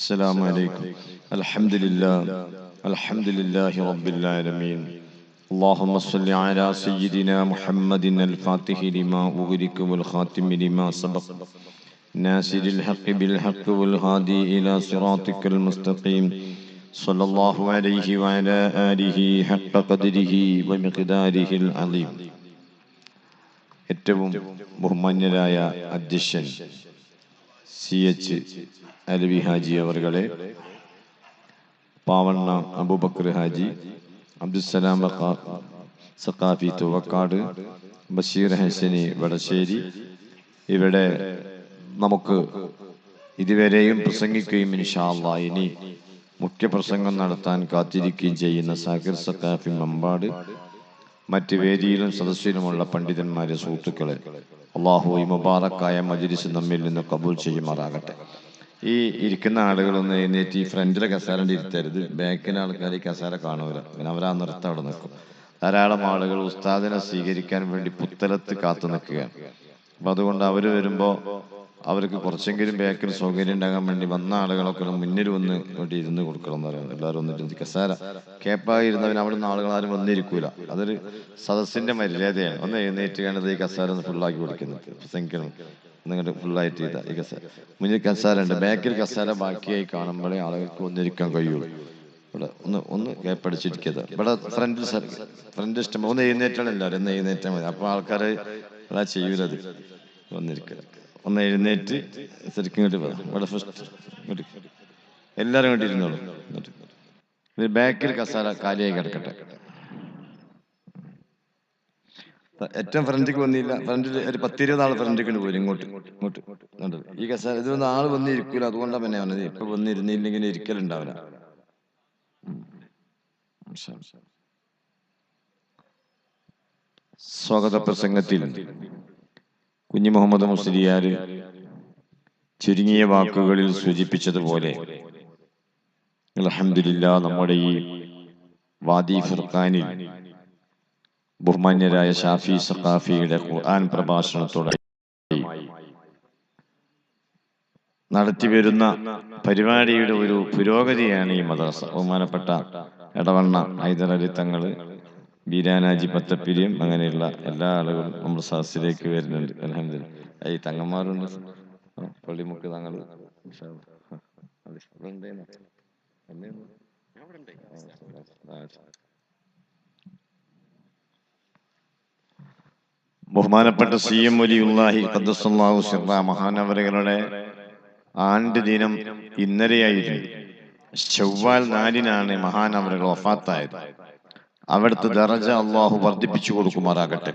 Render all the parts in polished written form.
السلام عليكم. الحمد لله رب العالمين. اللهم صل على سيدنا محمد الفاتح لما أغلق والخاتم لما سبق ناصر الحق بالحق والهادي إلى صراطك المستقيم صلى الله عليه وعلى آله حق قدره ومقداره العظيم. ഏറ്റവും ബഹുമാന്യരായ അധ്യക്ഷൻ CH അലവി ഹാജി അവർകളെ, പാവണ്ണ അബൂബക്കർ ഹാജി, അബ്ദുസ്സലാം സഖാഫി തുവക്കാട്, ബഷീർ ഹസനി വടശ്ശേരി, ഇവിടെ നമുക്ക് ഇതുവരെയും പ്രസംഗിക്കുകയും ഇൻഷാ അല്ലാഹ് ഇനി മുഖ്യപ്രസംഗം നടത്താൻ കാത്തിരിക്കുകയും ചെയ്യുന്ന സാകിർ സഖാഫി മമ്പാട്, മറ്റ് വേദിയിലും സദസ്സിലുമുള്ള പണ്ഡിതന്മാരെ, സുഹൃത്തുക്കളെ, അള്ളാഹു ഈ മുബാറക്കായ മജ്‌ലിസ് നമ്മിൽ നിന്ന് കബൂൽ ചെയ്യുമാറാകട്ടെ. ഈ ഇരിക്കുന്ന ആളുകളൊന്ന് എഴുന്നേറ്റ് ഈ ഫ്രണ്ടിലെ കസേരൻ്റെ ഇരുത്തരുത്. ബാക്കിലെ ആൾക്കാർ ഈ കസേര കാണൂല, പിന്നെ അവരാ നിർത്തം അവിടെ നിൽക്കും. ധാരാളം ആളുകൾ ഉസ്താദിനെ സ്വീകരിക്കാൻ വേണ്ടി പുത്തലത്ത് കാത്തു നിൽക്കുകയാണ്. അപ്പം അതുകൊണ്ട് അവർ വരുമ്പോൾ അവർക്ക് കുറച്ചെങ്കിലും ബാക്കിൽ സൗകര്യം ഉണ്ടാകാൻ വേണ്ടി വന്ന ആളുകളൊക്കെ മുന്നിൽ വന്ന് ഇവിടെ ഇരുന്ന് കൊടുക്കണം എന്ന് പറയുന്നത്. എല്ലാവരും വന്നിട്ട് കസേര കേപ്പായി ഇരുന്നവൻ അവിടെ നിന്ന് ആളുകൾ ആരും വന്നിരിക്കൂല. അതൊരു സദസ്സിന്റെ മര്യാദയാണ്. ഒന്ന് എഴുന്നേറ്റ് കാണുന്നത് ഈ കസേര ഒന്ന് ഫുള്ളാക്കി കൊടുക്കുന്നത്. പ്രസംഗിക്കണം എന്നിട്ട് ഫുള്ളായിട്ട് ചെയ്താൽ ഈ കസേര മുന്നിൽ കസേര ഉണ്ട്, ബാക്കിൽ കസേര ബാക്കിയായി കാണുമ്പോഴേ ആളുകൾക്ക് വന്നിരിക്കാൻ കഴിയുള്ളൂ. ഇവിടെ ഒന്ന് കേപ്പടിച്ചിരിക്കുന്നത്. ഇവിടെ ഫ്രണ്ട് ഇഷ്ടം ഒന്ന് എഴുന്നേറ്റാണ് എല്ലാവരും, ഒന്ന് എഴുന്നേറ്റാൽ മതി. അപ്പോൾ ആൾക്കാർ അതാ ചെയ്യൂലത്. വന്നിരിക്കുക ഒന്ന് എഴുന്നേറ്റ് ശരിക്കും ഇങ്ങോട്ട് പോകാം. ഇവിടെ ഫസ്റ്റ് ഇങ്ങോട്ട് എല്ലാവരും ഇങ്ങോട്ട് ഇരുന്നോളൂ. ബാക്കിൽ കസാല കാലിയായി കിടക്കട്ടെ. ഏറ്റവും ഫ്രണ്ടിക്ക് വന്നില്ല. ഫ്രണ്ടിൽ ഒരു 10-20 ആൾ ഫ്രണ്ടിക്ക് പോലും ഇങ്ങോട്ട് ഈ കസാല ഇതൊന്നും ആള് വന്നിരിക്കൂല. അതുകൊണ്ടാണ് പിന്നെ പറഞ്ഞത് ഇപ്പൊ വന്നിരുന്നില്ലെങ്കിൽ ഇരിക്കലുണ്ടാവില്ല. സ്വാഗത പ്രസംഗത്തിൽ കുഞ്ഞി മുഹമ്മദ് മുസ്ലിയാർ ചുരുങ്ങിയ വാക്കുകളിൽ സൂചിപ്പിച്ചതുപോലെ അൽഹംദുലില്ലാഹ് നമ്മുടെ ഈ വാദി ഫുർഖാനിൽ ബഹുമാന്യരായ ഷാഫി സഖാഫിയുടെ ഖുർആൻ പ്രഭാഷണത്തോടെ നടത്തിവരുന്ന പരിപാടിയുടെ ഒരു പുരോഗതിയാണ് ഈ മദ്രസ. ബഹുമാനപ്പെട്ട എടവണ്ണ ഹൈദർ അലി തങ്ങള്, ബീരാനാജി പത്തപ്പിരിയും അങ്ങനെയുള്ള എല്ലാ ആളുകളും നമ്മുടെ സദസ്സിലേക്ക് വരുന്നുണ്ട്. അൽഹംദുലില്ലാഹ്. ഈ തങ്ങന്മാരുണ്ട്, പള്ളിമുക്ക് തങ്ങൾ ബഹുമാനപ്പെട്ട CM വലിയുല്ലാഹി ഖദ്ദസല്ലാഹു സിർറ മഹാനവറുകളുടെ ആണ്ട് ദിനം ഇന്നലെയായിരുന്നു. ശവ്വാൽ 4-നാണ് മഹാനവറുകൾ വഫാത്തായത്. അവിടുത്തെ ദറജ അള്ളാഹു വർദ്ധിപ്പിച്ചു കൊടുക്കുമാറാകട്ടെ.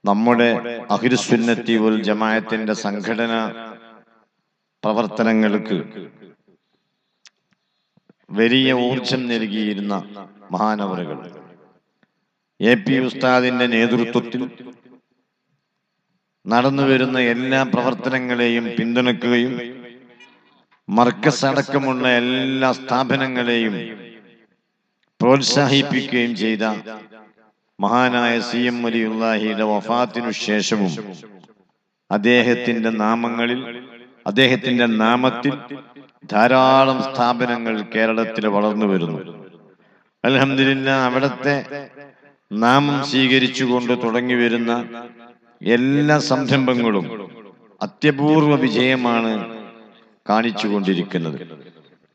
നമ്മുടെ അഹ്ലുസുന്നത്തി വൽ ജമാഅത്തിന്റെ സംഘടന പ്രവർത്തനങ്ങൾക്ക് വലിയ ഊർജം നൽകിയിരുന്ന മഹാനവറുകൾ AP ഉസ്താദിന്റെ നേതൃത്വത്തിൽ നടന്നുവരുന്ന എല്ലാ പ്രവർത്തനങ്ങളെയും പിന്തുണയ്ക്കുകയും മർക്കസ് അടക്കമുള്ള എല്ലാ സ്ഥാപനങ്ങളെയും പ്രോത്സാഹിപ്പിക്കുകയും ചെയ്ത മഹാനായ CM വലിയുല്ലാഹിയുടെ വഫാത്തിനു ശേഷവും അദ്ദേഹത്തിന്റെ നാമത്തിൽ ധാരാളം സ്ഥാപനങ്ങൾ കേരളത്തിൽ വളർന്നു വരുന്നു. അൽഹംദുലില്ലാഹ്. അവിടുത്തെ നാമം സ്വീകരിച്ചുകൊണ്ട് തുടങ്ങി വരുന്ന എല്ലാ സംരംഭങ്ങളും അത്യപൂർവ വിജയമാണ് കാണിച്ചുകൊണ്ടിരിക്കുന്നത്.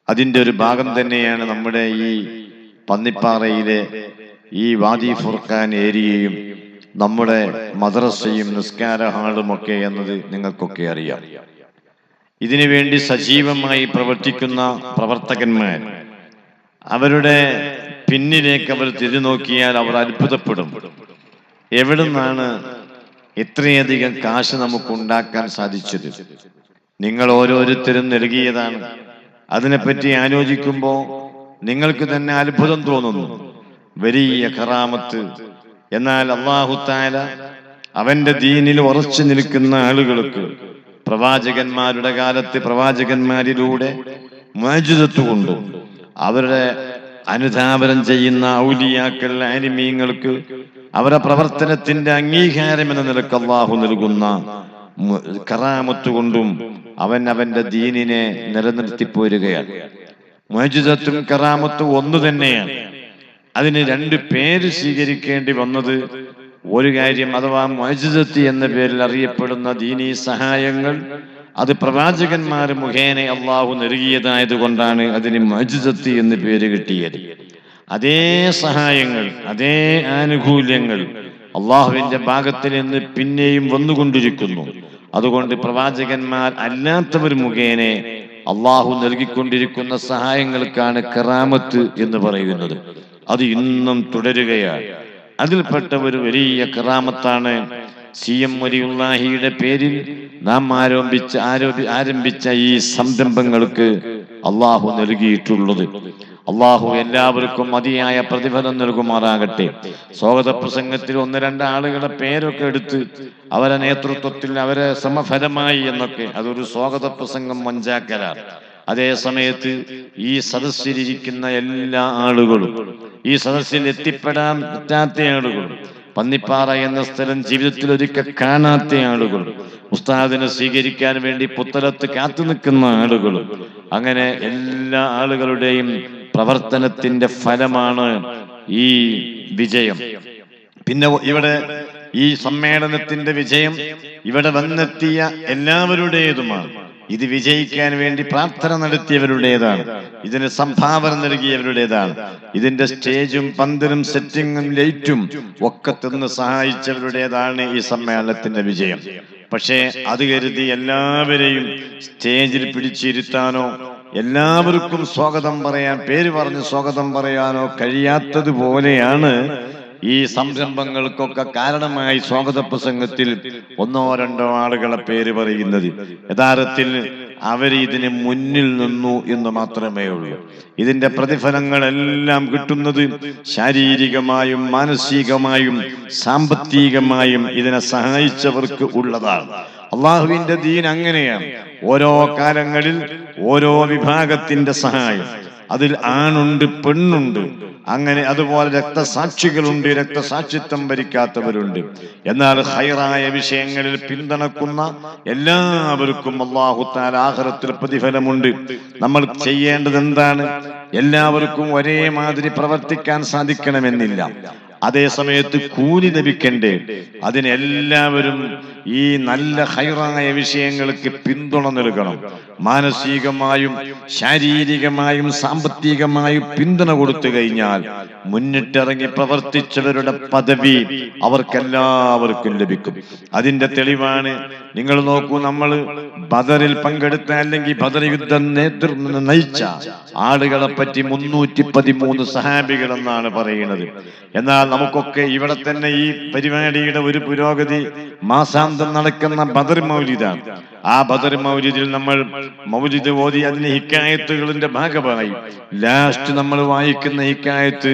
അതിന്റെ ഒരു ഭാഗം തന്നെയാണ് നമ്മുടെ ഈ പന്നിപ്പാറയിലെ ഈ വാദി ഫുർഖാൻ ഏരിയയും നമ്മുടെ മദ്രസയും നിസ്കാര ഹാളും ഒക്കെ എന്നത് നിങ്ങൾക്കൊക്കെ അറിയാം. ഇതിനു വേണ്ടി സജീവമായി പ്രവർത്തിക്കുന്ന പ്രവർത്തകന്മാർ, അവരുടെ പിന്നിലേക്ക് അവർ തിരിഞ്ഞുനോക്കിയാൽ അവർ അത്ഭുതപ്പെടും. എവിടുന്നാണ് ഇത്രയധികം കാശ് നമുക്ക് ഉണ്ടാക്കാൻ സാധിച്ചത്? നിങ്ങൾ ഓരോരുത്തരും നൽകിയതാണ്. അതിനെപ്പറ്റി ആലോചിക്കുമ്പോൾ നിങ്ങൾക്ക് തന്നെ അത്ഭുതം തോന്നുന്നു. വലിയ കറാമത്ത്. എന്നാൽ അല്ലാഹു തആല അവന്റെ ദീനിൽ ഉറച്ചു നിൽക്കുന്ന ആളുകൾക്ക് പ്രവാചകന്മാരുടെ കാലത്ത് പ്രവാചകന്മാരിലൂടെ മുഅ്ജിസത്ത് കൊണ്ടും അവരുടെ അനുധാവനം ചെയ്യുന്ന ഔലിയാക്കൾ ആലിമീങ്ങൾക്ക് അവരുടെ പ്രവർത്തനത്തിന്റെ അംഗീകാരം എന്ന നിലക്ക് അല്ലാഹു നൽകുന്ന കറാമത്ത് കൊണ്ടും അവൻ അവന്റെ ദീനിനെ നിലനിർത്തിപ്പോരുകയാണ്. മുഅ്ജിസത്തും കറാമത്തും ഒന്നു തന്നെയാണ്. അതിന് രണ്ട് പേര് സ്വീകരിക്കേണ്ടി വന്നത് ഒരു കാര്യം, അഥവാ മുഅ്ജിസത്ത് എന്ന പേരിൽ അറിയപ്പെടുന്ന ദീനീ സഹായങ്ങൾ അത് പ്രവാചകന്മാർ മുഖേന അള്ളാഹു നൽകിയതായത് കൊണ്ടാണ് അതിന് മുഅ്ജിസത്ത് എന്ന് പേര് കിട്ടിയത്. അതേ സഹായങ്ങൾ, അതേ ആനുകൂല്യങ്ങൾ അള്ളാഹുവിന്റെ ഭാഗത്തിൽ നിന്ന് പിന്നെയും വന്നുകൊണ്ടിരിക്കുന്നു. അതുകൊണ്ട് പ്രവാചകന്മാർ അല്ലാത്തവർ മുഖേന അള്ളാഹു നൽകിക്കൊണ്ടിരിക്കുന്ന സഹായങ്ങൾക്കാണ് കറാമത്ത് എന്ന് പറയുന്നത്. അത് ഇന്നും തുടരുകയാണ്. അതിൽപ്പെട്ട ഒരു വലിയ കറാമത്താണ് CM വലിയുള്ളാഹിയുടെ പേരിൽ നാം ആരംഭിച്ച ഈ സംരംഭങ്ങൾക്ക് അള്ളാഹു നൽകിയിട്ടുള്ളത്. അള്ളാഹു എല്ലാവർക്കും മതിയായ പ്രതിഫലം നൽകുമാറാകട്ടെ. സ്വാഗത പ്രസംഗത്തിൽ ഒന്ന് രണ്ട് ആളുകളുടെ പേരൊക്കെ എടുത്ത് അവരെ നേതൃത്വത്തിൽ അവരെ സമഫലമായി എന്നൊക്കെ അതൊരു സ്വാഗത പ്രസംഗം മഞ്ചാക്കലാണ്. അതേ സമയത്ത് ഈ സദസ്സിലിരിക്കുന്ന എല്ലാ ആളുകളും, ഈ സദസ്സിൽ എത്തിപ്പെടാൻ പറ്റാത്ത ആളുകളും, പന്നിപ്പാറ എന്ന സ്ഥലം ജീവിതത്തിൽ ഒരിക്കൽ കാണാത്ത ആളുകളും, ഉസ്താദിനെ സ്വീകരിക്കാൻ വേണ്ടി പുത്തലത്ത് കാത്തു നിൽക്കുന്ന ആളുകളും, അങ്ങനെ എല്ലാ ആളുകളുടെയും പ്രവർത്തനത്തിന്റെ ഫലമാണ് ഈ വിജയം. പിന്നെ ഇവിടെ ഈ സമ്മേളനത്തിന്റെ വിജയം ഇവിടെ വന്നെത്തിയ എല്ലാവരുടേതുമാണ്. ഇത് വിജയിക്കാൻ വേണ്ടി പ്രാർത്ഥന നടത്തിയവരുടേതാണ്. ഇതിന് സംഭാവന നൽകിയവരുടേതാണ്. ഇതിന്റെ സ്റ്റേജും പന്തലും സെറ്റിങ്ങും ലൈറ്റും ഒക്കെ തന്ന് സഹായിച്ചവരുടേതാണ് ഈ സമ്മേളനത്തിന്റെ വിജയം. പക്ഷേ അത് കരുതി എല്ലാവരെയും സ്റ്റേജിൽ പിടിച്ചിരുത്താനോ എല്ലാവർക്കും സ്വാഗതം പറയാൻ, പേര് പറഞ്ഞ് സ്വാഗതം പറയാനോ കഴിയാത്തതുപോലെയാണ് ഈ സംരംഭങ്ങൾക്കൊക്കെ കാരണമായി സ്വാഗത പ്രസംഗത്തിൽ ഒന്നോ രണ്ടോ ആളുകളെ പേര് പറയുന്നത്. യഥാർത്ഥത്തിൽ അവർ ഇതിന് മുന്നിൽ നിന്നു എന്ന് മാത്രമേ ഉള്ളൂ. ഇതിന്റെ പ്രതിഫലങ്ങളെല്ലാം കിട്ടുന്നത് ശാരീരികമായും മാനസികമായും സാമ്പത്തികമായും ഇതിനെ സഹായിച്ചവർക്ക് ഉള്ളതാണ്. അള്ളാഹുവിന്റെ ദീൻ അങ്ങനെയാണ്. ഓരോ കാലങ്ങളിൽ ഓരോ വിഭാഗത്തിന്റെ സഹായം. അതിൽ ആണുണ്ട്, പെണ്ണുണ്ട്, അങ്ങനെ അതുപോലെ രക്തസാക്ഷികളുണ്ട്, രക്തസാക്ഷിത്വം ഭരിക്കാത്തവരുണ്ട്. എന്നാൽ ഖൈറായ വിഷയങ്ങളിൽ പിന്തുണക്കുന്ന എല്ലാവർക്കും അല്ലാഹു തആല ആഖിറത്തിൽ പ്രതിഫലമുണ്ട്. നമ്മൾ ചെയ്യേണ്ടത് എന്താണ്? എല്ലാവർക്കും ഒരേ മാതിരി പ്രവർത്തിക്കാൻ സാധിക്കണമെന്നില്ല. അതേ സമയത്ത് കൂലി ലഭിക്കണ്ടേ? അതിനെല്ലാവരും ഈ നല്ല ഖൈറായ വിഷയങ്ങൾക്ക് പിന്തുണ നൽകണം. മാനസികമായും ശാരീരികമായും സാമ്പത്തികമായും പിന്തുണ കൊടുത്തു കഴിഞ്ഞാൽ മുന്നിട്ടിറങ്ങി പ്രവർത്തിച്ചവരുടെ പദവി അവർക്കെല്ലാവർക്കും ലഭിക്കും. അതിന്റെ തെളിവാണ്, നിങ്ങൾ നോക്കൂ, നമ്മൾ ബദറിൽ പങ്കെടുത്ത അല്ലെങ്കിൽ ബദർ യുദ്ധം നയിച്ച ആളുകളെ പറ്റി 313 സഹാബികൾ എന്നാണ് പറയുന്നത്. എന്നാൽ നമുക്കൊക്കെ ഇവിടെ തന്നെ ഈ പരിപാടിയുടെ ഒരു പുരോഗതി മാസാന്തം നടക്കുന്ന ബദർ മൗലിദാണ്. ആ ബദർ മൗലിദിൽ നമ്മൾ മൗലിദ് ഓതി അതിന് ഹിക്കായത്തുകളുടെ ഭാഗമായി ലാസ്റ്റ് നമ്മൾ വായിക്കുന്ന ഹിക്കായത്ത്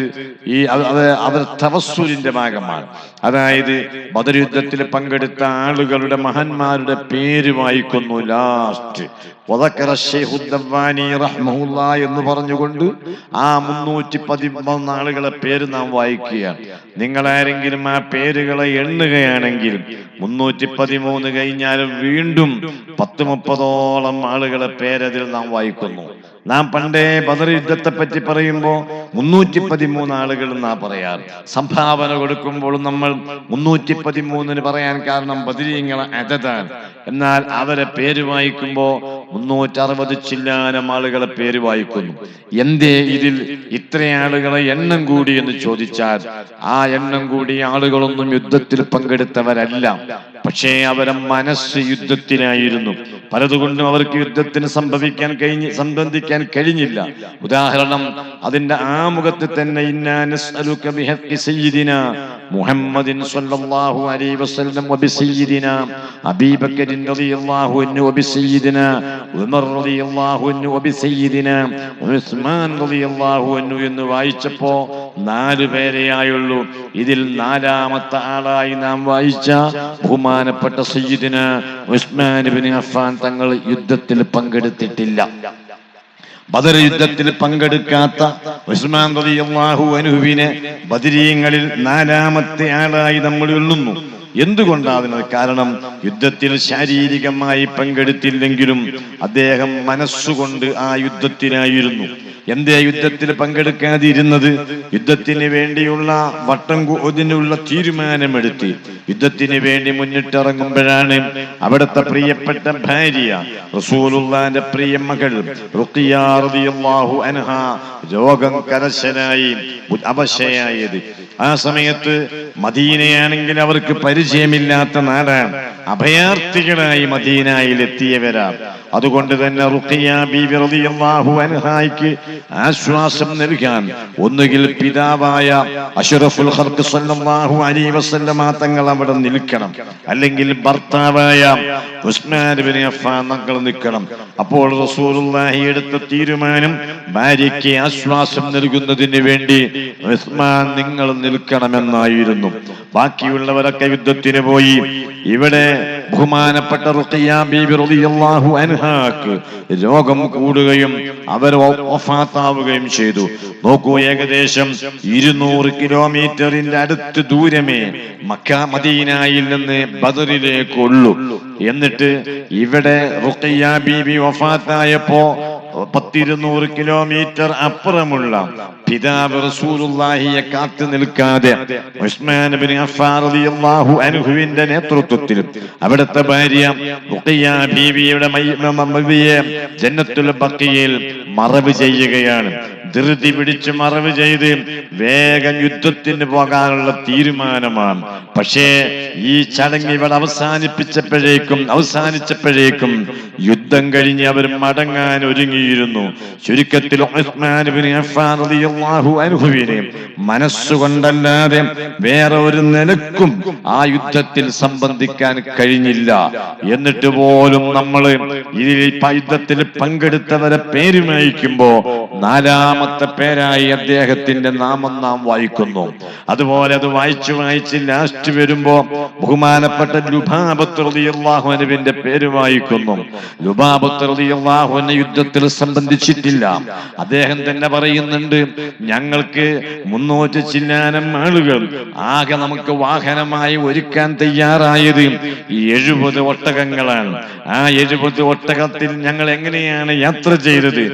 അവർ തവസ്സുലിന്റെ ഭാഗമാണ്. അതായത് ബദർ യുദ്ധത്തിൽ പങ്കെടുത്ത ആളുകളുടെ മഹാന്മാരുടെ പേര് വായിക്കുന്നു ലാസ്റ്റ്. എന്ന് പറഞ്ഞുകൊണ്ട് ആ 313 ആളുകളെ പേര് നാം വായിക്കുകയാണ്. നിങ്ങളാരെങ്കിലും ആ പേരുകളെ എണ്ണുകയാണെങ്കിൽ 313 കഴിഞ്ഞാലും വീണ്ടും 10-30ഓളം ആളുകളെ പേരതിൽ നാം വായിക്കുന്നു. നാം പണ്ടേ ബദർ യുദ്ധത്തെ പറ്റി പറയുമ്പോൾ 313 ആളുകൾ എന്നാ പറയാറ്. സംഭാവന കൊടുക്കുമ്പോഴും നമ്മൾ 313 പറയാൻ കാരണം ബദരീങ്ങളെ അദദാണ്. എന്നാൽ അവരെ പേര് വായിക്കുമ്പോ 360 ചില്ലാനം ആളുകളെ പേര് വായിക്കുന്നു. എന്തേ ഇതിൽ ഇത്ര ആളുകളെ എണ്ണം കൂടി എന്ന് ചോദിച്ചാൽ, ആ എണ്ണം കൂടിയ ആളുകളൊന്നും യുദ്ധത്തിൽ പങ്കെടുത്തവരല്ല. പക്ഷേ അവരെ മനസ്സ് യുദ്ധത്തിലായിരുന്നു. പലതുകൊണ്ടും അവർക്ക് യുദ്ധത്തിന് സംബന്ധിക്കാൻ കഴിഞ്ഞില്ല. ഉദാഹരണം, അതിന്റെ ആമുഖത്ത് തന്നെ ഇന്നാ നസ്അലുക ബിഹഖി സയ്യിദിനാ മുഹമ്മദിൻ സ്വല്ലല്ലാഹു അലൈഹി വസല്ലം വബിസയ്യിദിനാ അബീ ബക്കർ റളിയല്ലാഹു അൻഹു വബിസയ്യിദിനാ ഉമർ റളിയല്ലാഹു അൻഹു വബിസയ്യിദിനാ ഉസ്മാൻ റളിയല്ലാഹു അൻഹു എന്ന് വായിച്ചപ്പോ 4 പേരെയായുള്ളൂ. ഇതിൽ 4ാമത്തെ ആളായി നാം വായിച്ച ബഹുമാനപ്പെട്ട സയ്യിദിനാ ഉസ്മാൻ ഇബ്നു അഫ്ഫാൻ തങ്ങൾ യുദ്ധത്തിൽ പങ്കെടുത്തിട്ടില്ല. ബദർ യുദ്ധത്തിൽ പങ്കെടുക്കാത്ത ഉസ്മാൻ റളിയല്ലാഹു അൻഹുവിനെ ബദരീങ്ങളിൽ 4ാമത്തെ ആളായി നമ്മൾ എണ്ണുന്നു. എന്തുകൊണ്ടാണ്? കാരണം യുദ്ധത്തിൽ ശാരീരികമായി പങ്കെടുത്തില്ലെങ്കിലും അദ്ദേഹം മനസ്സുകൊണ്ട് ആ യുദ്ധത്തിനായിരുന്നു. എന്തേ യുദ്ധത്തിൽ പങ്കെടുക്കാതിരുന്നത്? യുദ്ധത്തിന് വേണ്ടിയുള്ള ഇതിനുള്ള തീരുമാനമെടുത്ത് യുദ്ധത്തിന് വേണ്ടി മുന്നിട്ടിറങ്ങുമ്പോഴാണ് അവിടുത്തെ പ്രിയപ്പെട്ട ഭാര്യ റസൂലുള്ളാഹിന്റെ പ്രിയ മകൾ റുഖിയ റളിയല്ലാഹു അൻഹ രോഗം കരശനായി അവശയായത്. ആ സമയത്ത് മദീനയാണെങ്കിൽ അവർക്ക് പരിചയമില്ലാത്ത നാടാണ്, അഭയാർത്ഥികളായി മദീനയിൽ എത്തിയവരാ. അതുകൊണ്ട് തന്നെ റുഖിയ ബീബി റളിയല്ലാഹു അൻഹായ്ക്ക് ആശ്വാസം നൽകാൻ ഒന്നുകിൽ പിതാവായ അഷ്റഫുൽ ഖൽഖ് സ്വല്ലല്ലാഹു അലൈഹി വസല്ലമ തങ്ങൾ അവിടെ നിൽക്കണം, അല്ലെങ്കിൽ ഭർത്താവായ ഉസ്മാൻ ഇബ്നു അഫ്ഫാൻ തങ്ങൾ നിൽക്കണം. അപ്പോൾ റസൂലുള്ളാഹി എടുത്ത തീരുമാനം ഭാര്യയ്ക്ക് ആശ്വാസം നൽകുന്നതിന് വേണ്ടി ഉസ്മാൻ നിങ്ങൾ നിൽക്കണമെന്നായിരുന്നു. ബാക്കിയുള്ളവരൊക്കെ യുദ്ധത്തിന് പോയി. ഇവിടെ ബഹുമാനപ്പെട്ട റുഖിയ ബീബി റളിയല്ലാഹു അൻഹാക്ക് രോഗം കൂടുകയും അവർ വഫാത്താവുകയും ചെയ്തു. നോക്കൂ, ഏകദേശം 200 കിലോമീറ്ററിന്റെ അടുത്ത് ദൂരമേ മക്ക മദീനയിൽ നിന്ന് ബദറിലേക്കുള്ളൂ. എന്നിട്ട് ഇവിടെ റുഖിയ ബീബി വഫാത്തായപ്പോ 200 കിലോമീറ്റർ അപ്പുറമുള്ള പിതാവ് റസൂലുള്ളാഹിയെ കാത്തു നിൽക്കാതെ ഉസ്മാൻ ഇബ്നു അഫ്ഫാൻ റളിയല്ലാഹു അൻഹുവിന്റെ നേതൃത്വത്തിൽ അവിടുത്തെ ഭാര്യ റുഖിയ ബീവിയുടെ മയ്യിയെ ജന്നത്തുൽ ബഖിയയിൽ മറവ് ചെയ്യുകയാണ്. ധൃതി പിടിച്ച് മറവ് ചെയ്ത് വേഗം യുദ്ധത്തിന് പോകാനുള്ള തീരുമാനമാണ്. പക്ഷേ ഈ ചടങ്ങ് ഇവിടെ അവസാനിച്ചപ്പോഴേക്കും യുദ്ധം കഴിഞ്ഞ് അവർ മടങ്ങാൻ ഒരുങ്ങിയിരുന്നു. ചുരുക്കത്തിൽ ഉസ്മാൻ ഇബ്നു അഫ്ഫാൻ റളിയല്ലാഹു അൻഹുവിനെ മനസ്സുകൊണ്ടല്ലാതെ വേറെ ഒരു നിലക്കും ആ യുദ്ധത്തിൽ സംബന്ധിക്കാൻ കഴിഞ്ഞില്ല. എന്നിട്ട് പോലും നമ്മൾ ഈ യുദ്ധത്തിൽ പങ്കെടുത്തവരെ പേര് വായിക്കുമ്പോ 4ാമത്തെ പേരായി അദ്ദേഹത്തിന്റെ നാമം നാം വായിക്കുന്നു. അതുപോലെ അത് വായിച്ച് ലാസ്റ്റ് വരുമ്പോ ബഹുമാനപ്പെട്ട ലുബാബത്ത് റളിയല്ലാഹു അൻഹുവിന്റെ പേര് വായിക്കുന്നു. ലുബാബത്ത് റളിയല്ലാഹു അൻഹു യുദ്ധത്തിൽ സംബന്ധിച്ചിട്ടില്ല. അദ്ദേഹം തന്നെ പറയുന്നുണ്ട്, ഞങ്ങൾക്ക് 300 ചില്ലാനം ആളുകൾ ആകെ നമുക്ക് വാഹനമായി ഒരുക്കാൻ തയ്യാറായത് 70 ഒട്ടകങ്ങളാണ്. ആ 70 ഒട്ടകത്തിൽ ഞങ്ങൾ എങ്ങനെയാണ് യാത്ര ചെയ്തത്?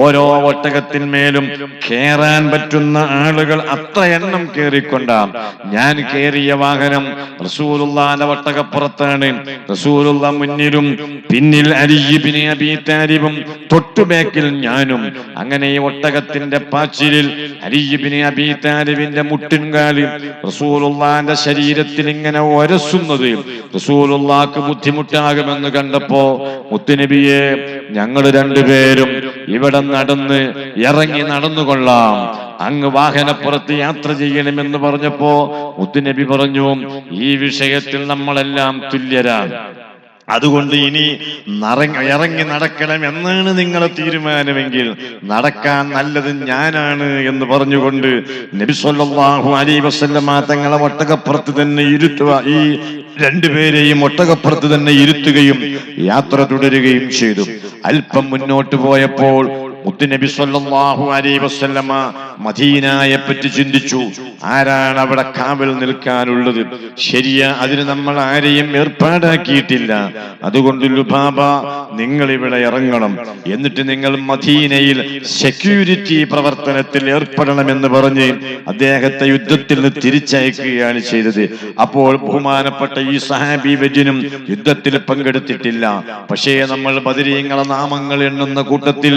ഓരോ ഒട്ടകത്തിന്മേലും കേറാൻ പറ്റുന്ന ആളുകൾ അത്ര എണ്ണം കേറിക്കൊണ്ടാണ്. ഞാൻ കേറിയ വാഹനം റസൂലുള്ളാഹിന്റെ ഒട്ടകപ്പുറത്താണ്. റസൂലുള്ള മുന്നിലും പിന്നിൽ അലി ഇബ്നു അബീ താലിബും തൊട്ടുബേക്കിൽ ഞാനും. അങ്ങനെ ഈ ഒട്ടകത്തിന്റെ പാച്ചിലിൽ അലി ഇബ്നു അബീ താലിബിന്റെ മുട്ടിൻകാല് റസൂലുള്ളാഹിന്റെ ശരീരത്തിൽ ഇങ്ങനെ ഒരസുന്നത് റസൂലുള്ളാഹിക്ക് ബുദ്ധിമുട്ടാകുമെന്ന് കണ്ടപ്പോ മുത്തുനബിയെ, ഞങ്ങൾ രണ്ടുപേരും ഇവിടെ ഇറങ്ങി നടന്നുകൊള്ളാം, അങ്ങ് വാഹനപ്പുറത്ത് യാത്ര ചെയ്യണമെന്ന് പറഞ്ഞപ്പോ മുത്തുനബി പറഞ്ഞു, ഈ വിഷയത്തിൽ നമ്മളെല്ലാം തുല്യരാണ്. അതുകൊണ്ട് ഇനി ഇറങ്ങി നടക്കണം എന്നാണ് നിങ്ങളെ തീരുമാനമെങ്കിൽ നടക്കാൻ നല്ലത് ഞാനാണ് എന്ന് പറഞ്ഞുകൊണ്ട് നബി സല്ലല്ലാഹു അലൈഹി വസല്ലമ തങ്ങളെ ഒട്ടകപ്പുറത്ത് തന്നെ ഈ രണ്ടുപേരെയും ഒട്ടകപ്പുറത്ത് തന്നെ ഇരുത്തുകയും യാത്ര തുടരുകയും ചെയ്തു. അല്പം മുന്നോട്ട് പോയപ്പോൾ മുത്തുനബി സല്ലല്ലാഹു അലൈഹി വസല്ലമ മദീനയെ പറ്റി ചിന്തിച്ചു. ആരാണ് അവിടെ കാവൽ നിൽക്കാനുള്ളത്? ശരിയാ, അതിന് നമ്മൾ ആരെയും ഏർപ്പാടാക്കിയിട്ടില്ല. അതുകൊണ്ട് ലുബാബ, നിങ്ങൾ ഇവിടെ ഇറങ്ങണം, എന്നിട്ട് നിങ്ങൾ മദീനയിൽ സെക്യൂരിറ്റി പ്രവർത്തനത്തിൽ ഏർപ്പെടണമെന്ന് പറഞ്ഞ് അദ്ദേഹത്തെ യുദ്ധത്തിൽ നിന്ന് തിരിച്ചയക്കുകയാണ് ചെയ്തത്. അപ്പോൾ ബഹുമാനപ്പെട്ട ഈ സഹാബി വര്യനും യുദ്ധത്തിൽ പങ്കെടുത്തിട്ടില്ല. പക്ഷേ നമ്മൾ ബദരീങ്ങളെ നാമങ്ങൾ എണ്ണുന്ന കൂട്ടത്തിൽ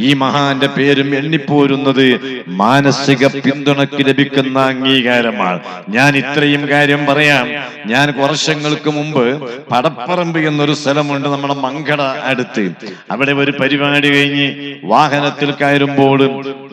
ഈ മഹാന്റെ പേരും എണ്ണിപ്പോരുന്നത് മാനസിക പിന്തുണയ്ക്ക് ലഭിക്കുന്ന അംഗീകാരമാണ്. ഞാൻ ഇത്രയും കാര്യം പറയാം. ഞാൻ വർഷങ്ങൾക്ക് മുമ്പ് പടപ്പറമ്പ് എന്നൊരു സ്ഥലമുണ്ട് നമ്മുടെ മങ്കട അടുത്ത്. അവിടെ ഒരു പരിപാടി കഴിഞ്ഞ് വാഹനത്തിൽ കയറുമ്പോൾ